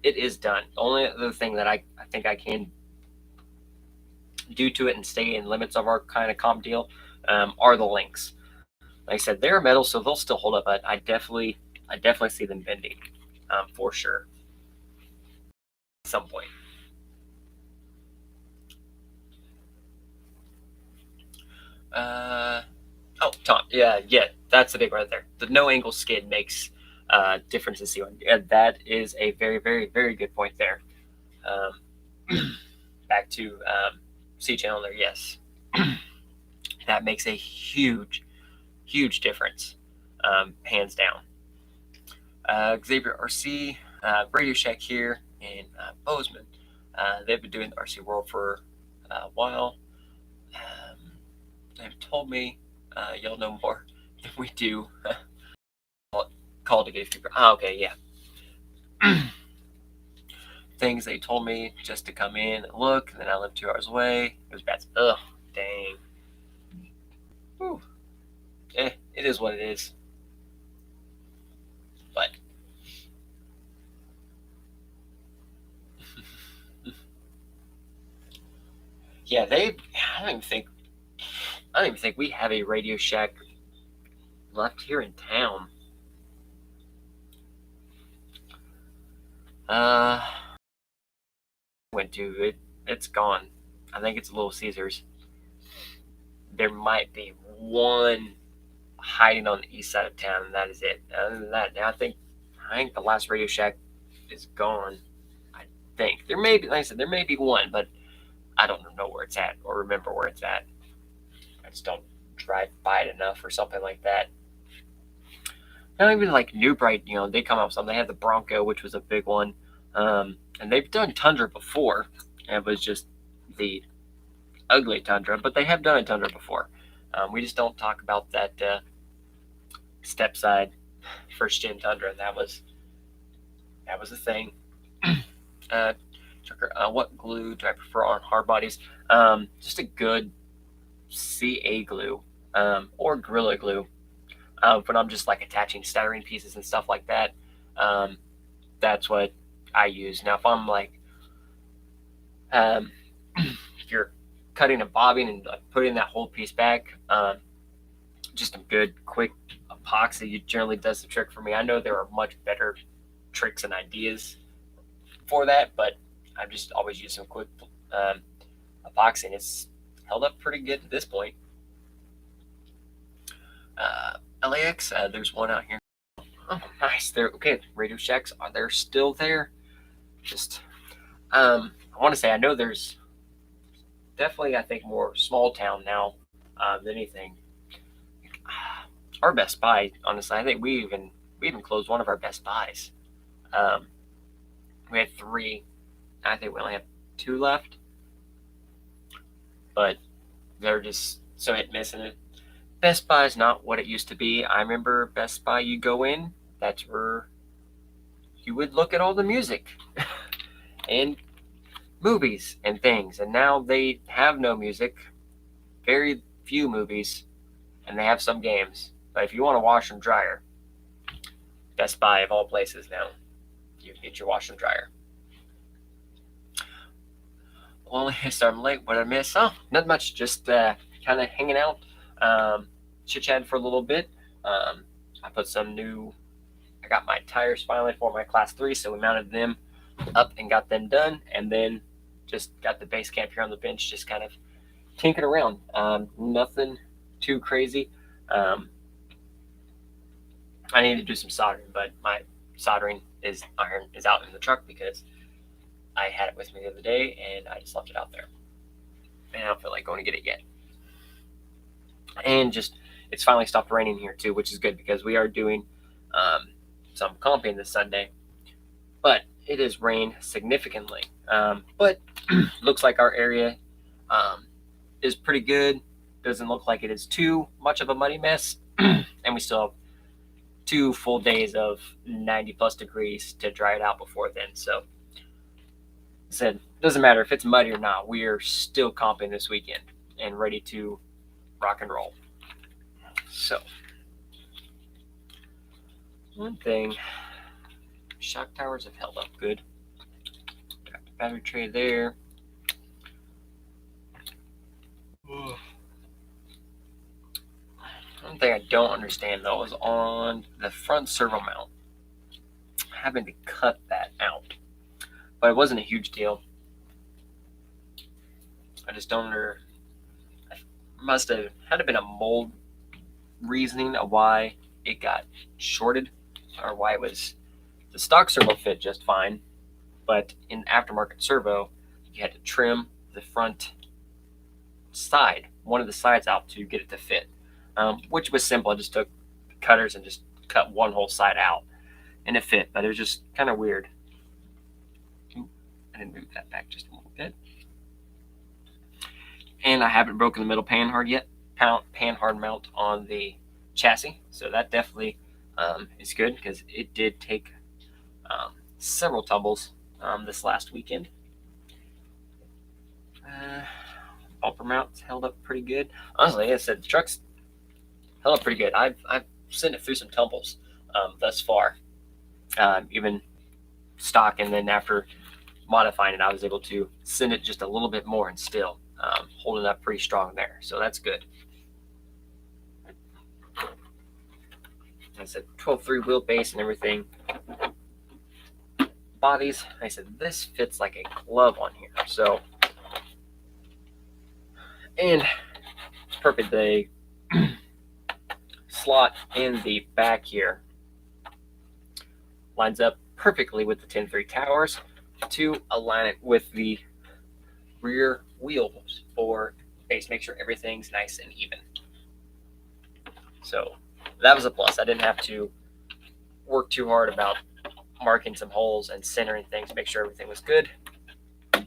it is done. The only other thing that I think I can do to it and stay in limits of our kind of comp deal are the links. Like I said, they're metal, so they'll still hold up, but I definitely see them bending for sure at some point. Tom, yeah, that's the big one right there. The no angle skid makes difference in C1. Yeah, that is a very, very, very good point there. Back to C channel there, yes. That makes a huge difference, hands down. Xavier RC, Radio Shack here, and Bozeman. They've been doing the RC World for a while. They've told me y'all know more than we do. Call to get feedback. Oh, okay, yeah. Things they told me just to come in and look, and then I live 2 hours away. It was bad. Ugh, dang. Whew. It is what it is. But yeah, I don't even think we have a Radio Shack left here in town. Went to it. It's gone. I think it's Little Caesars. There might be one hiding on the east side of town, and that is it. Other than that, now I think the last Radio Shack is gone. I think there may be, like I said, there may be one, but I don't know where it's at or remember where it's at. I just don't drive by it enough or something like that. Not even like New Bright, they come up with something. They have the Bronco, which was a big one, and they've done Tundra before. And it was just the ugly Tundra, but they have done a Tundra before. We just don't talk about that step side first gen Tundra. That was a thing. What glue do I prefer on hard bodies? Just a good CA glue or Gorilla Glue. When I'm just like attaching styrene pieces and stuff like that, that's what I use. Now, if I'm like, if you're cutting and bobbing and like putting that whole piece back, just a good quick epoxy generally does the trick for me. I know there are much better tricks and ideas for that, but I've just always used some quick epoxy, and it's held up pretty good at this point. LAX, there's one out here. Oh, nice. They're okay. Radio Shacks, they're still there. Just, I want to say, I know there's definitely, I think, more small town now than anything. Our Best Buy, honestly, I think we even closed one of our Best Buys. We had 3. I think we only have 2 left, but they're just so hit and miss. And Best Buy is not what it used to be. I remember Best Buy, you go in, that's where you would look at all the music and movies and things. And now they have no music, very few movies, and they have some games. But if you want a washer and dryer, Best Buy of all places now, you can get your washer and dryer. Well, I started late. What did I miss? Oh, not much. Just kind of hanging out, chit-chatting for a little bit. I got my tires finally for my Class 3, so we mounted them up and got them done, and then just got the base camp here on the bench, just kind of tinkering around. Nothing too crazy. I need to do some soldering, but my soldering iron is out in the truck because I had it with me the other day and I just left it out there. And I don't feel like going to get it yet. And just, it's finally stopped raining here too, which is good because we are doing some comping this Sunday. But it has rained significantly. But looks like our area is pretty good. Doesn't look like it is too much of a muddy mess. And we still have 2 full days of 90 plus degrees to dry it out before then. So I said, doesn't matter if it's muddy or not, we are still comping this weekend and ready to rock and roll. So one thing, shock towers have held up good. Got the battery tray there. One thing I don't understand though is on the front servo mount, having to cut that out. But it wasn't a huge deal. I just don't must have had to been a mold reasoning of why it got shorted, or why it was, the stock servo fit just fine, but in aftermarket servo you had to trim the front side, one of the sides out to get it to fit, which was simple. I just took cutters and just cut one whole side out and it fit, but it was just kind of weird. I didn't move that back just a little bit. And I haven't broken the middle panhard yet, panhard mount on the chassis, so that definitely is good because it did take several tumbles this last weekend. Bumper mounts held up pretty good. Honestly, like I said, the truck's held up pretty good. I've sent it through some tumbles thus far, even stock, and then after modifying it, I was able to send it just a little bit more and still holding up pretty strong there. So that's good. I said 12.3 wheelbase and everything. Bodies, I said this fits like a glove on here. So, and it's perfect. The slot in the back here lines up perfectly with the 10.3 towers to align it with the rear wheels for base. Make sure everything's nice and even. So that was a plus. I didn't have to work too hard about marking some holes and centering things to make sure everything was good.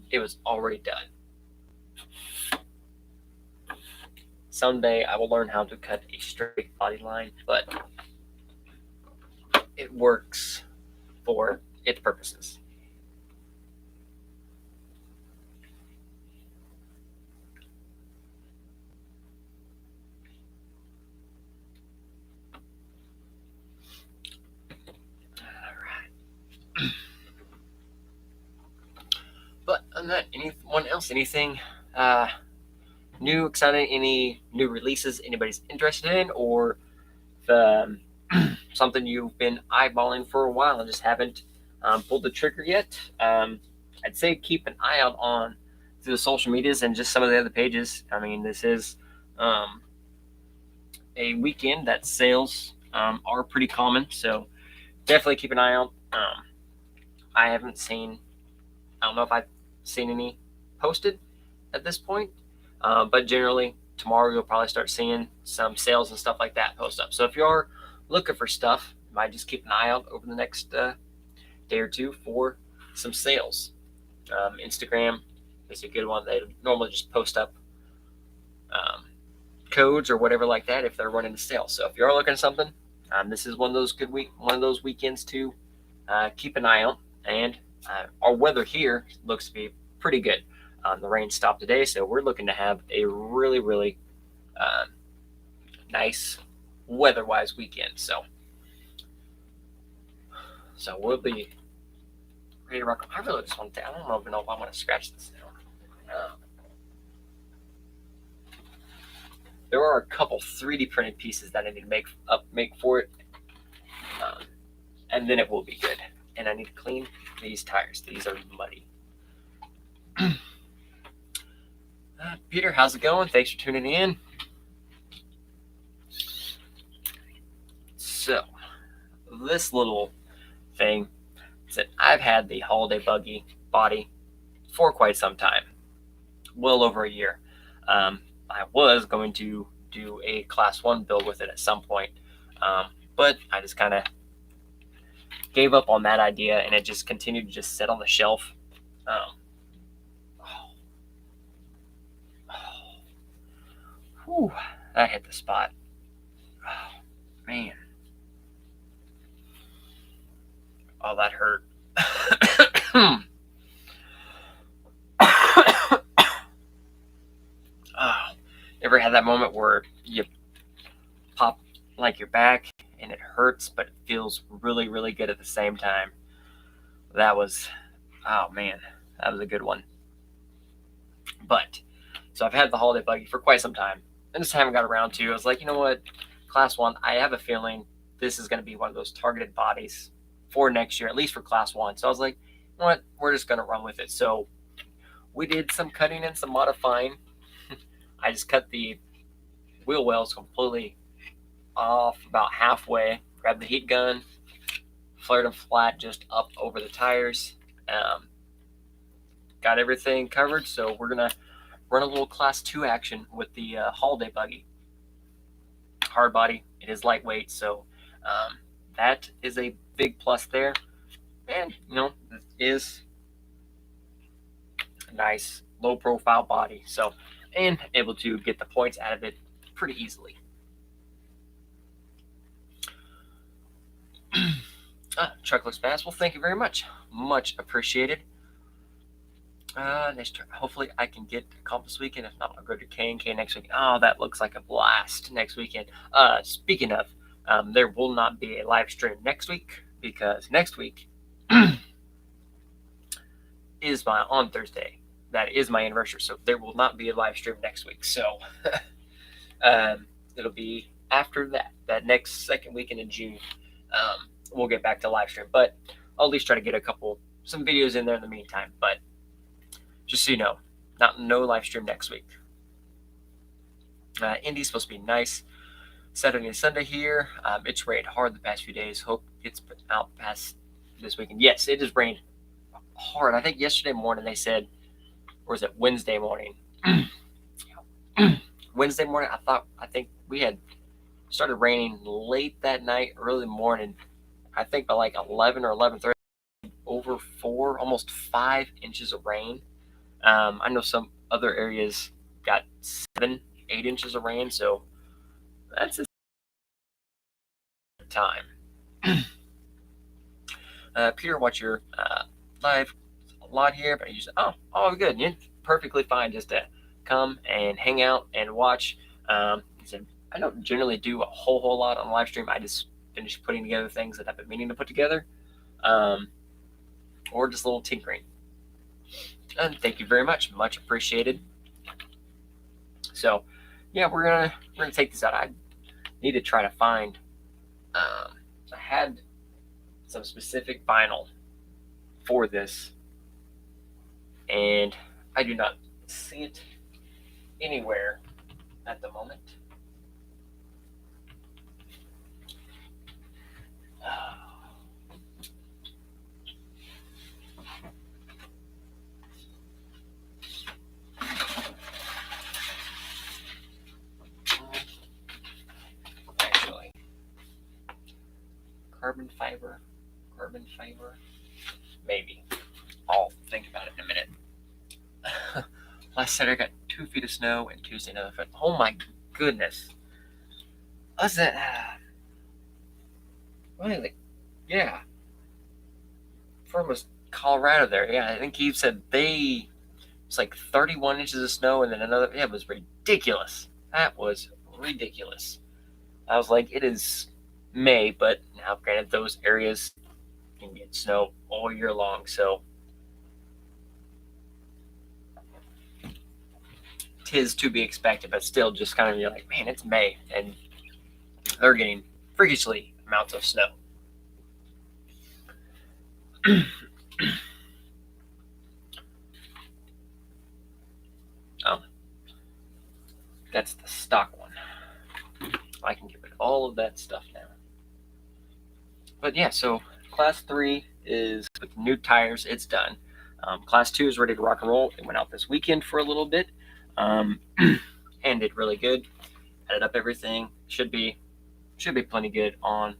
It was already done. Someday I will learn how to cut a straight body line, but it works for its purposes. But on that, anyone else? Anything new, exciting? Any new releases anybody's interested in, or something you've been eyeballing for a while and just haven't pulled the trigger yet? I'd say keep an eye out on through the social medias and just some of the other pages. I mean, this is a weekend that sales are pretty common, so definitely keep an eye out. I haven't seen, I don't know if I've seen any posted at this point, but generally tomorrow you'll probably start seeing some sales and stuff like that post up. So if you are looking for stuff, you might just keep an eye out over the next day or two for some sales. Instagram is a good one. They normally just post up codes or whatever like that if they're running a sale. So if you are looking at something, this is one of those weekends to keep an eye on. And our weather here looks to be pretty good. The rain stopped today, so we're looking to have a really, really nice weather-wise weekend. So we'll be ready to rock. I really just want to. I don't even know if I want to scratch this now. There are a couple 3D printed pieces that I need to make for it, and then it will be good. And I need to clean these tires. These are muddy. Peter, how's it going? Thanks for tuning in. So, this little thing is that I've had the holiday buggy body for quite some time, well over a year. I was going to do a Class 1 build with it at some point, but I just kind of gave up on that idea, and it just continued to just sit on the shelf. Whew, that hit the spot. Oh, man. Oh, that hurt. Ever had that moment where you pop like your back and it hurts, but it feels really, really good at the same time? That was, oh man, that was a good one. But, so I've had the holiday buggy for quite some time. I just haven't got around to. I was like, you know what, Class 1, I have a feeling this is going to be one of those targeted bodies for next year, at least for Class 1. So I was like, you know what, we're just going to run with it. So we did some cutting and some modifying. I just cut the wheel wells completely off about halfway, grabbed the heat gun, flared them flat just up over the tires. Got everything covered, so we're going to run a little Class 2 action with the holiday buggy. Hard body, it is lightweight, so that is a big plus there. And, you know, it is a nice low profile body, so, and able to get the points out of it pretty easily. Truck looks fast. Well, thank you very much. Much appreciated. Next, hopefully I can get a call this weekend. If not, I'll go to K&K next week. Oh, that looks like a blast next weekend. Speaking of, there will not be a live stream next week because next week is on Thursday. That is my anniversary, so there will not be a live stream next week. So it'll be after that. that next second weekend in June, we'll get back to live stream. But I'll at least try to get some videos in there in the meantime. But just so you know, no live stream next week. Indy's supposed to be nice Saturday and Sunday here. It's rained hard the past few days. Hope it's out past this weekend. Yes, it has rained hard. I think yesterday morning they said, or was it Wednesday morning? Wednesday morning, I think we had started raining late that night, early morning. I think by like 11 or 11:30, over 4, almost 5 inches of rain. I know some other areas got 7, 8 inches of rain, so that's a time. Peter, watch your live a lot here, but you said, oh, good. You're perfectly fine just to come and hang out and watch. He said, I don't generally do a whole lot on live stream. I just finished putting together things that I've been meaning to put together, or just a little tinkering. And thank you very much appreciated. So yeah, we're gonna take this out. I need to try to find I had some specific vinyl for this, and I do not see it anywhere at the moment. Actually, carbon fiber, maybe. I'll think about it in a minute. Last Saturday I got 2 feet of snow, and Tuesday another foot. Oh my goodness. What's that? Yeah. From Colorado there. Yeah, I think he said it's like 31 inches of snow, and then another. Yeah, it was ridiculous. That was ridiculous. I was like, it is May, but now granted, those areas can get snow all year long, so tis to be expected, but still just kind of you're like, man, it's May, and they're getting freakishly amounts of snow. That's the stock one. I can get rid of all of that stuff now. But yeah, so class 3 is with new tires. It's done. Class 2 is ready to rock and roll. It went out this weekend for a little bit, and did really good. Added up everything. Should be plenty good on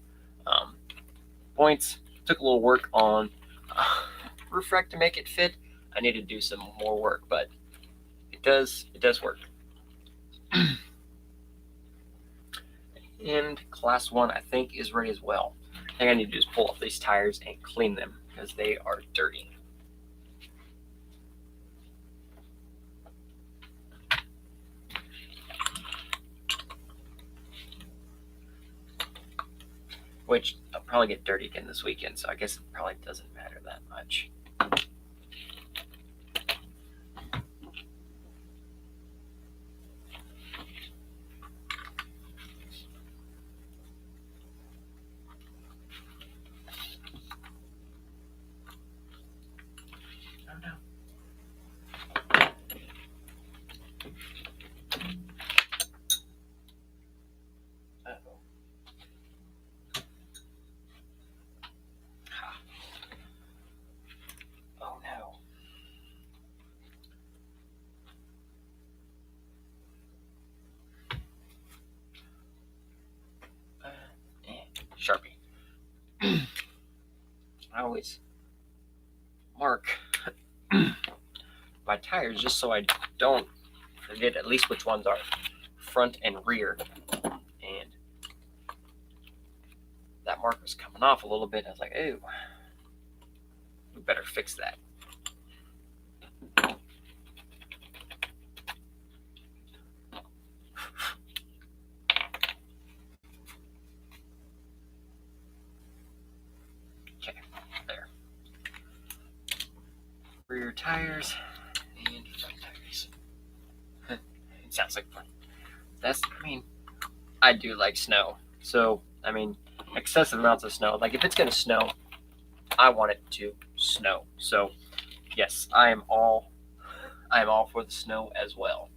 points. Took a little work on roof rack to make it fit. I need to do some more work, but it does work. And class 1, I think, is ready as well. I think I need to just pull off these tires and clean them because they are dirty. Which I'll probably get dirty again this weekend, so I guess it probably doesn't matter that much. Sharpie. I always mark my tires just so I don't forget at least which ones are front and rear. And that mark was coming off a little bit. I was like, ooh, we better fix that. Okay, there. Rear tires and front tires. It sounds like fun. I do like snow. So, I mean, excessive amounts of snow. Like if it's going to snow, I want it to snow. So, yes, I am all for the snow as well.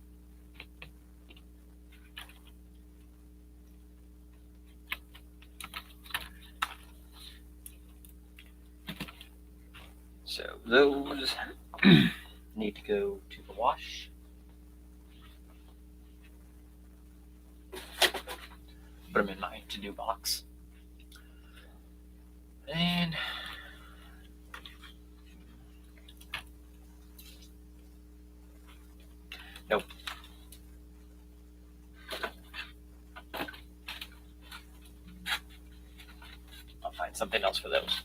So those need to go to the wash. Put them in my to-do box. And nope. I'll find something else for those.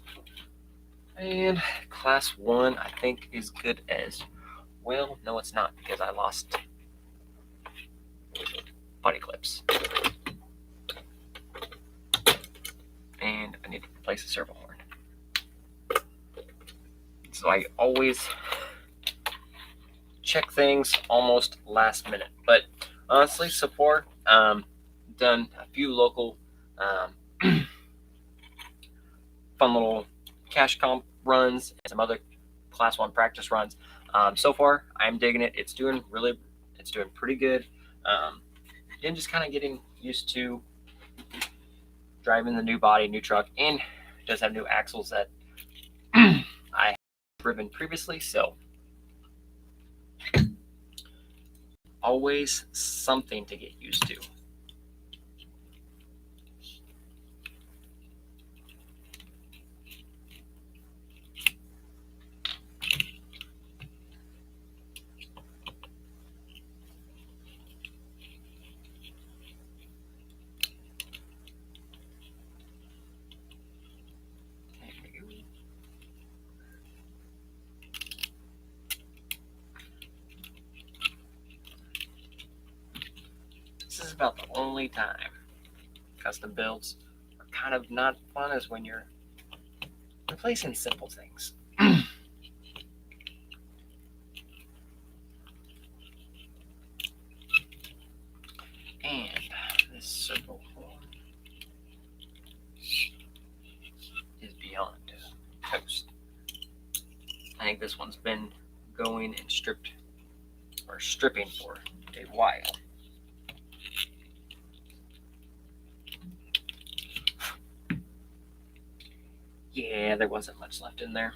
And class 1, I think, is good as well. No, it's not, because I lost body clips. And I need to replace the servo horn. So I always check things almost last minute. But honestly, so far, done a few local fun little cash comp runs and some other class 1 practice runs. So far, I'm digging it. It's doing pretty good. And just kind of getting used to driving the new body, new truck, and it does have new axles that I have driven previously. So always something to get used to. This is about the only time custom builds are kind of not fun as when you're replacing simple things. And this servo horn is beyond toast. I think this one's been going and stripping for a while. Yeah, there wasn't much left in there.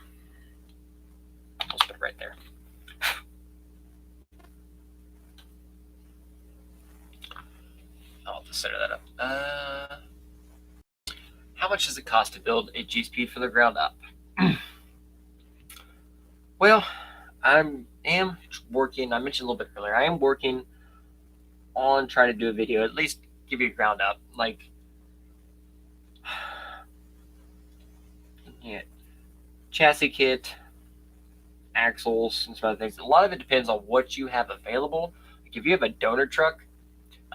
I'll put it right there. I'll just set that up. How much does it cost to build a G-Speed from the ground up? Well, I am working, I mentioned a little bit earlier, I am working on trying to do a video, at least give you a ground up. Like, yeah, chassis kit, axles, and some other things. A lot of it depends on what you have available. Like if you have a donor truck,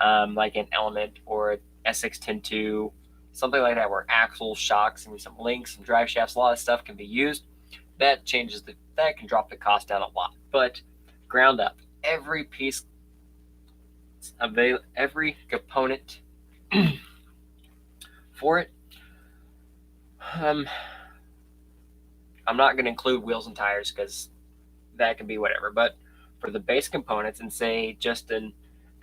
like an Element or an SX102, something like that, where axles, shocks, and some links, some drive shafts, a lot of stuff can be used. That can drop the cost down a lot. But ground up, every piece, every component for it. I'm not going to include wheels and tires because that can be whatever. But for the base components, and say just an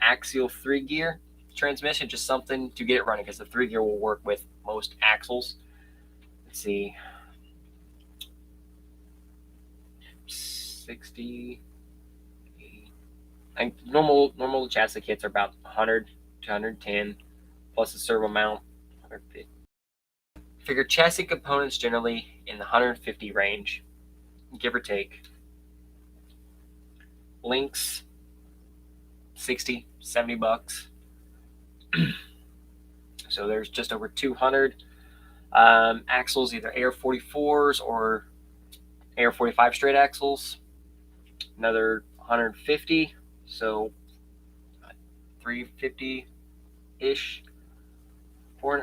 axial 3-gear transmission, just something to get it running, because the 3-gear will work with most axles. Let's see, 60. I think normal chassis kits are about 100 to 110, plus the servo mount, 150. Figure chassis components generally in the 150 range, give or take. Links, 60, 70 bucks. So there's just over 200. Axles, either AR44s or AR45 straight axles, another 150. So 350-ish.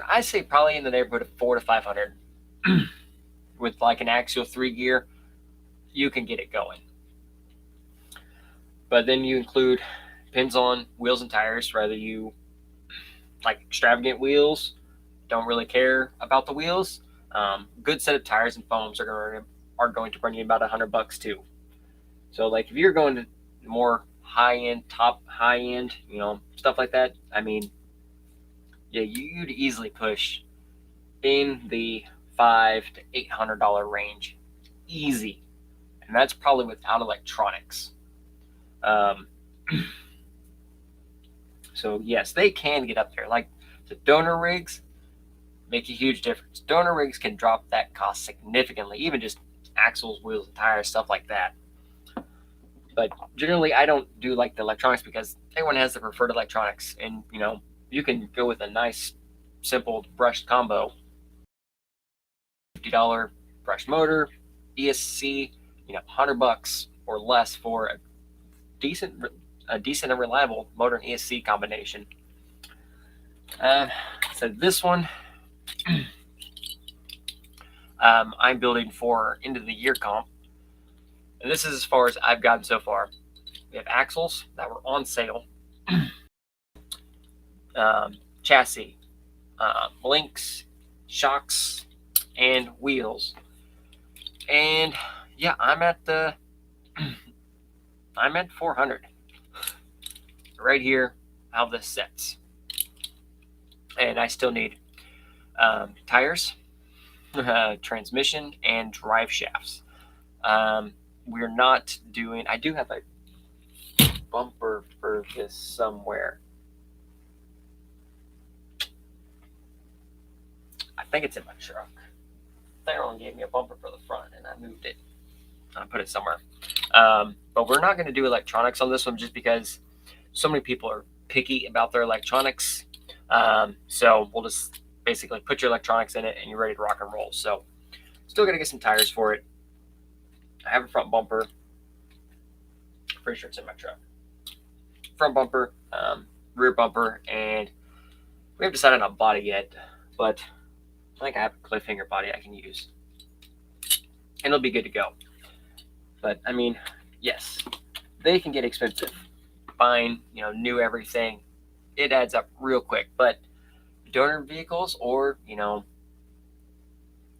I say probably in the neighborhood of 400 to 500. With like an axial 3-gear, you can get it going. But then you depends on wheels and tires, whether you like extravagant wheels don't really care about the wheels, good set of tires and foams are going to run you about $100 too. So like if you're going to more high end, top high end, stuff like that, I mean, yeah, you'd easily push in the $500 to $800 range, easy, and that's probably without electronics. Um, so yes, they can get up there. Like the donor rigs make a huge difference. Donor rigs can drop that cost significantly, even just axles, wheels, and tires, stuff like that. But generally, I don't do like the electronics because everyone has their preferred electronics, and you can go with a nice, simple brushed combo. $50 brushed motor, ESC, $100 or less for a decent and reliable motor and ESC combination. So this one, I'm building for end of the year comp. And this is as far as I've gotten so far. We have axles that were on sale, chassis, links, shocks, and wheels. And yeah, I'm at 400 right here how this sets. And I still need tires, transmission, and drive shafts. We're not doing, I do have a bumper for this somewhere. I think it's in my truck. Theron gave me a bumper for the front and I moved it. I put it somewhere. But we're not going to do electronics on this one just because so many people are picky about their electronics. So we'll just basically put your electronics in it and you're ready to rock and roll. So still got to get some tires for it. I have a front bumper. Pretty sure it's in my truck. Front bumper, rear bumper, and we haven't decided on body yet, but I think I have a cliffhanger body I can use. And it'll be good to go. But I mean, yes, they can get expensive. Buying, new everything, it adds up real quick. But donor vehicles or,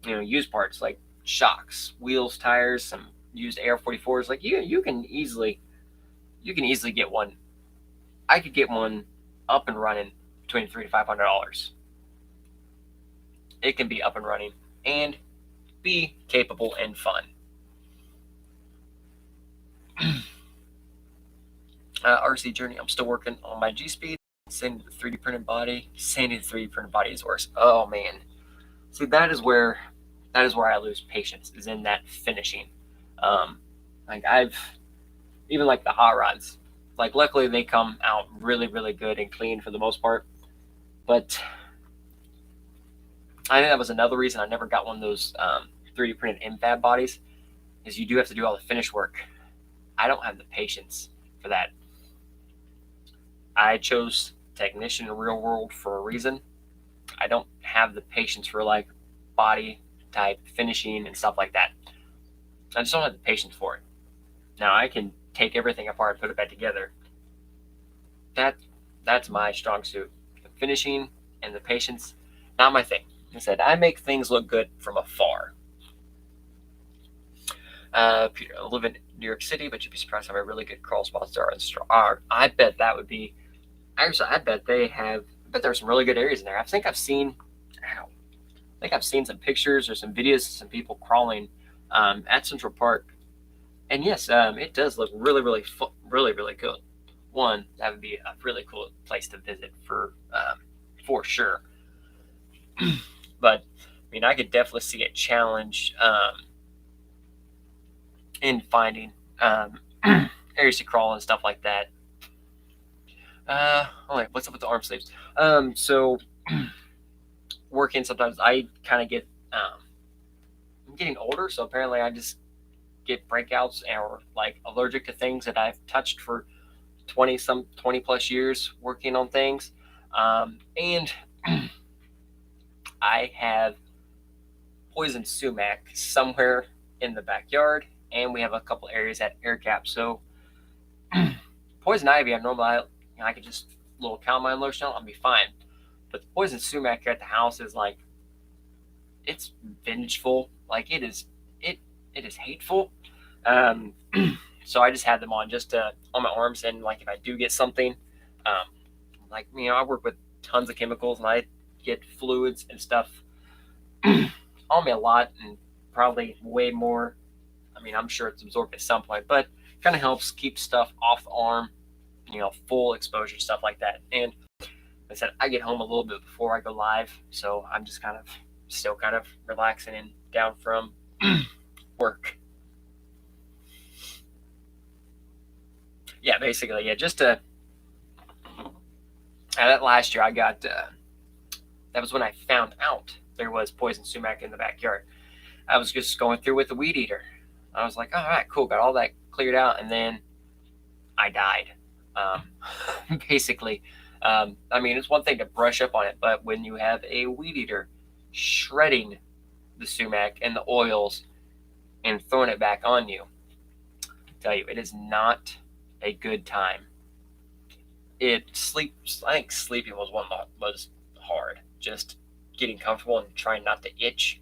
used parts like shocks, wheels, tires, some used AR-44s, like you can easily get one. I could get one up and running between $300 to $500. It can be up and running and be capable and fun. RC Journey, I'm still working on my G-Speed. Sending the 3D printed body. Sending the 3D printed body is worse. Oh man. See, that is where I lose patience, is in that finishing. Even like the hot rods, like luckily they come out really, really good and clean for the most part. But I think that was another reason I never got one of those 3D printed infab bodies, is you do have to do all the finish work. I don't have the patience for that. I chose technician in real world for a reason. I don't have the patience for like body type finishing and stuff like that. I just don't have the patience for it. Now I can take everything apart and put it back together. That's my strong suit. The finishing and the patience, not my thing. Like I said, I make things look good from afar. Peter, I live in New York City, but you'd be surprised how many really good crawl spots there are. I bet that would be. Actually, I bet there's some really good areas in there. I think I've seen some pictures or some videos of some people crawling at Central Park, and yes, it does look really, really, really, really good. One, that would be a really cool place to visit for sure. But I mean, I could definitely see a challenge in finding areas to crawl and stuff like that. What's up with the arm sleeves? So working sometimes I kind of get I'm getting older, so apparently I just get breakouts or like allergic to things that I've touched for 20 plus years working on things. And I have poison sumac somewhere in the backyard, and we have a couple areas at air cap. So poison ivy, I could just a little calamine lotion on, I'll be fine. But the poison sumac here at the house is like, it's vengeful. Like it is hateful. Um, so I just had them on just on my arms, and like if I do get something, like I work with tons of chemicals, and I get fluids and stuff on me a lot, and probably way more. I mean, I'm sure it's absorbed at some point, but kind of helps keep stuff off the arm, full exposure, stuff like that. And I said I get home a little bit before I go live, so I'm just still kind of relaxing and down from work. Yeah, basically, yeah. Just that last year, I got that was when I found out there was poison sumac in the backyard. I was just going through with the weed eater. I was like, all right, cool, got all that cleared out, and then I died. Basically, I mean, it's one thing to brush up on it, but when you have a weed eater shredding the sumac and the oils and throwing it back on you, I tell you, it is not a good time. I think sleeping was one that was hard. Just getting comfortable and trying not to itch.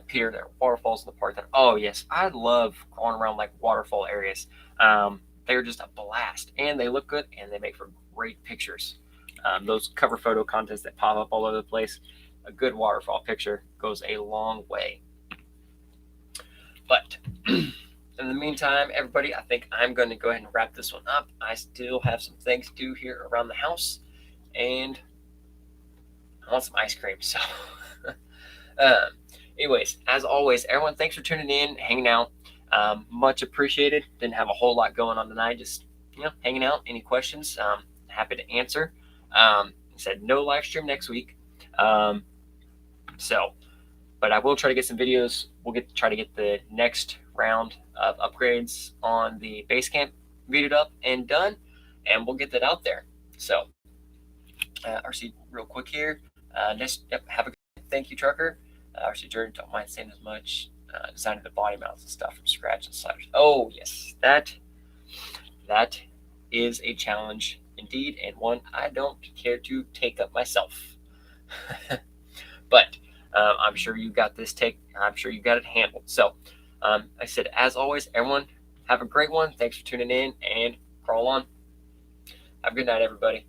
Peter, there are waterfalls in the park. Oh yes, I love crawling around like waterfall areas. They're just a blast, and they look good, and they make for great pictures. Those cover photo contests that pop up all over the place, a good waterfall picture goes a long way. But in the meantime, everybody, I think I'm going to go ahead and wrap this one up. I still have some things to do here around the house, and I want some ice cream. So, anyways, as always, everyone, thanks for tuning in, hanging out. Much appreciated. Didn't have a whole lot going on tonight, just hanging out. Any questions? Happy to answer. Said no live stream next week. But I will try to get some videos. We'll try to get the next round of upgrades on the base camp videoed up and done, and we'll get that out there. So, RC, real quick here. Have a good day. Thank you, Trucker. RC Jordan, don't mind saying as much. Designing the body mounts and stuff from scratch and sliders. Oh yes, that is a challenge indeed, and one I don't care to take up myself. But I'm sure you got this I'm sure you got it handled. So I said, as always, everyone, have a great one. Thanks for tuning in, and crawl on. Have a good night, everybody.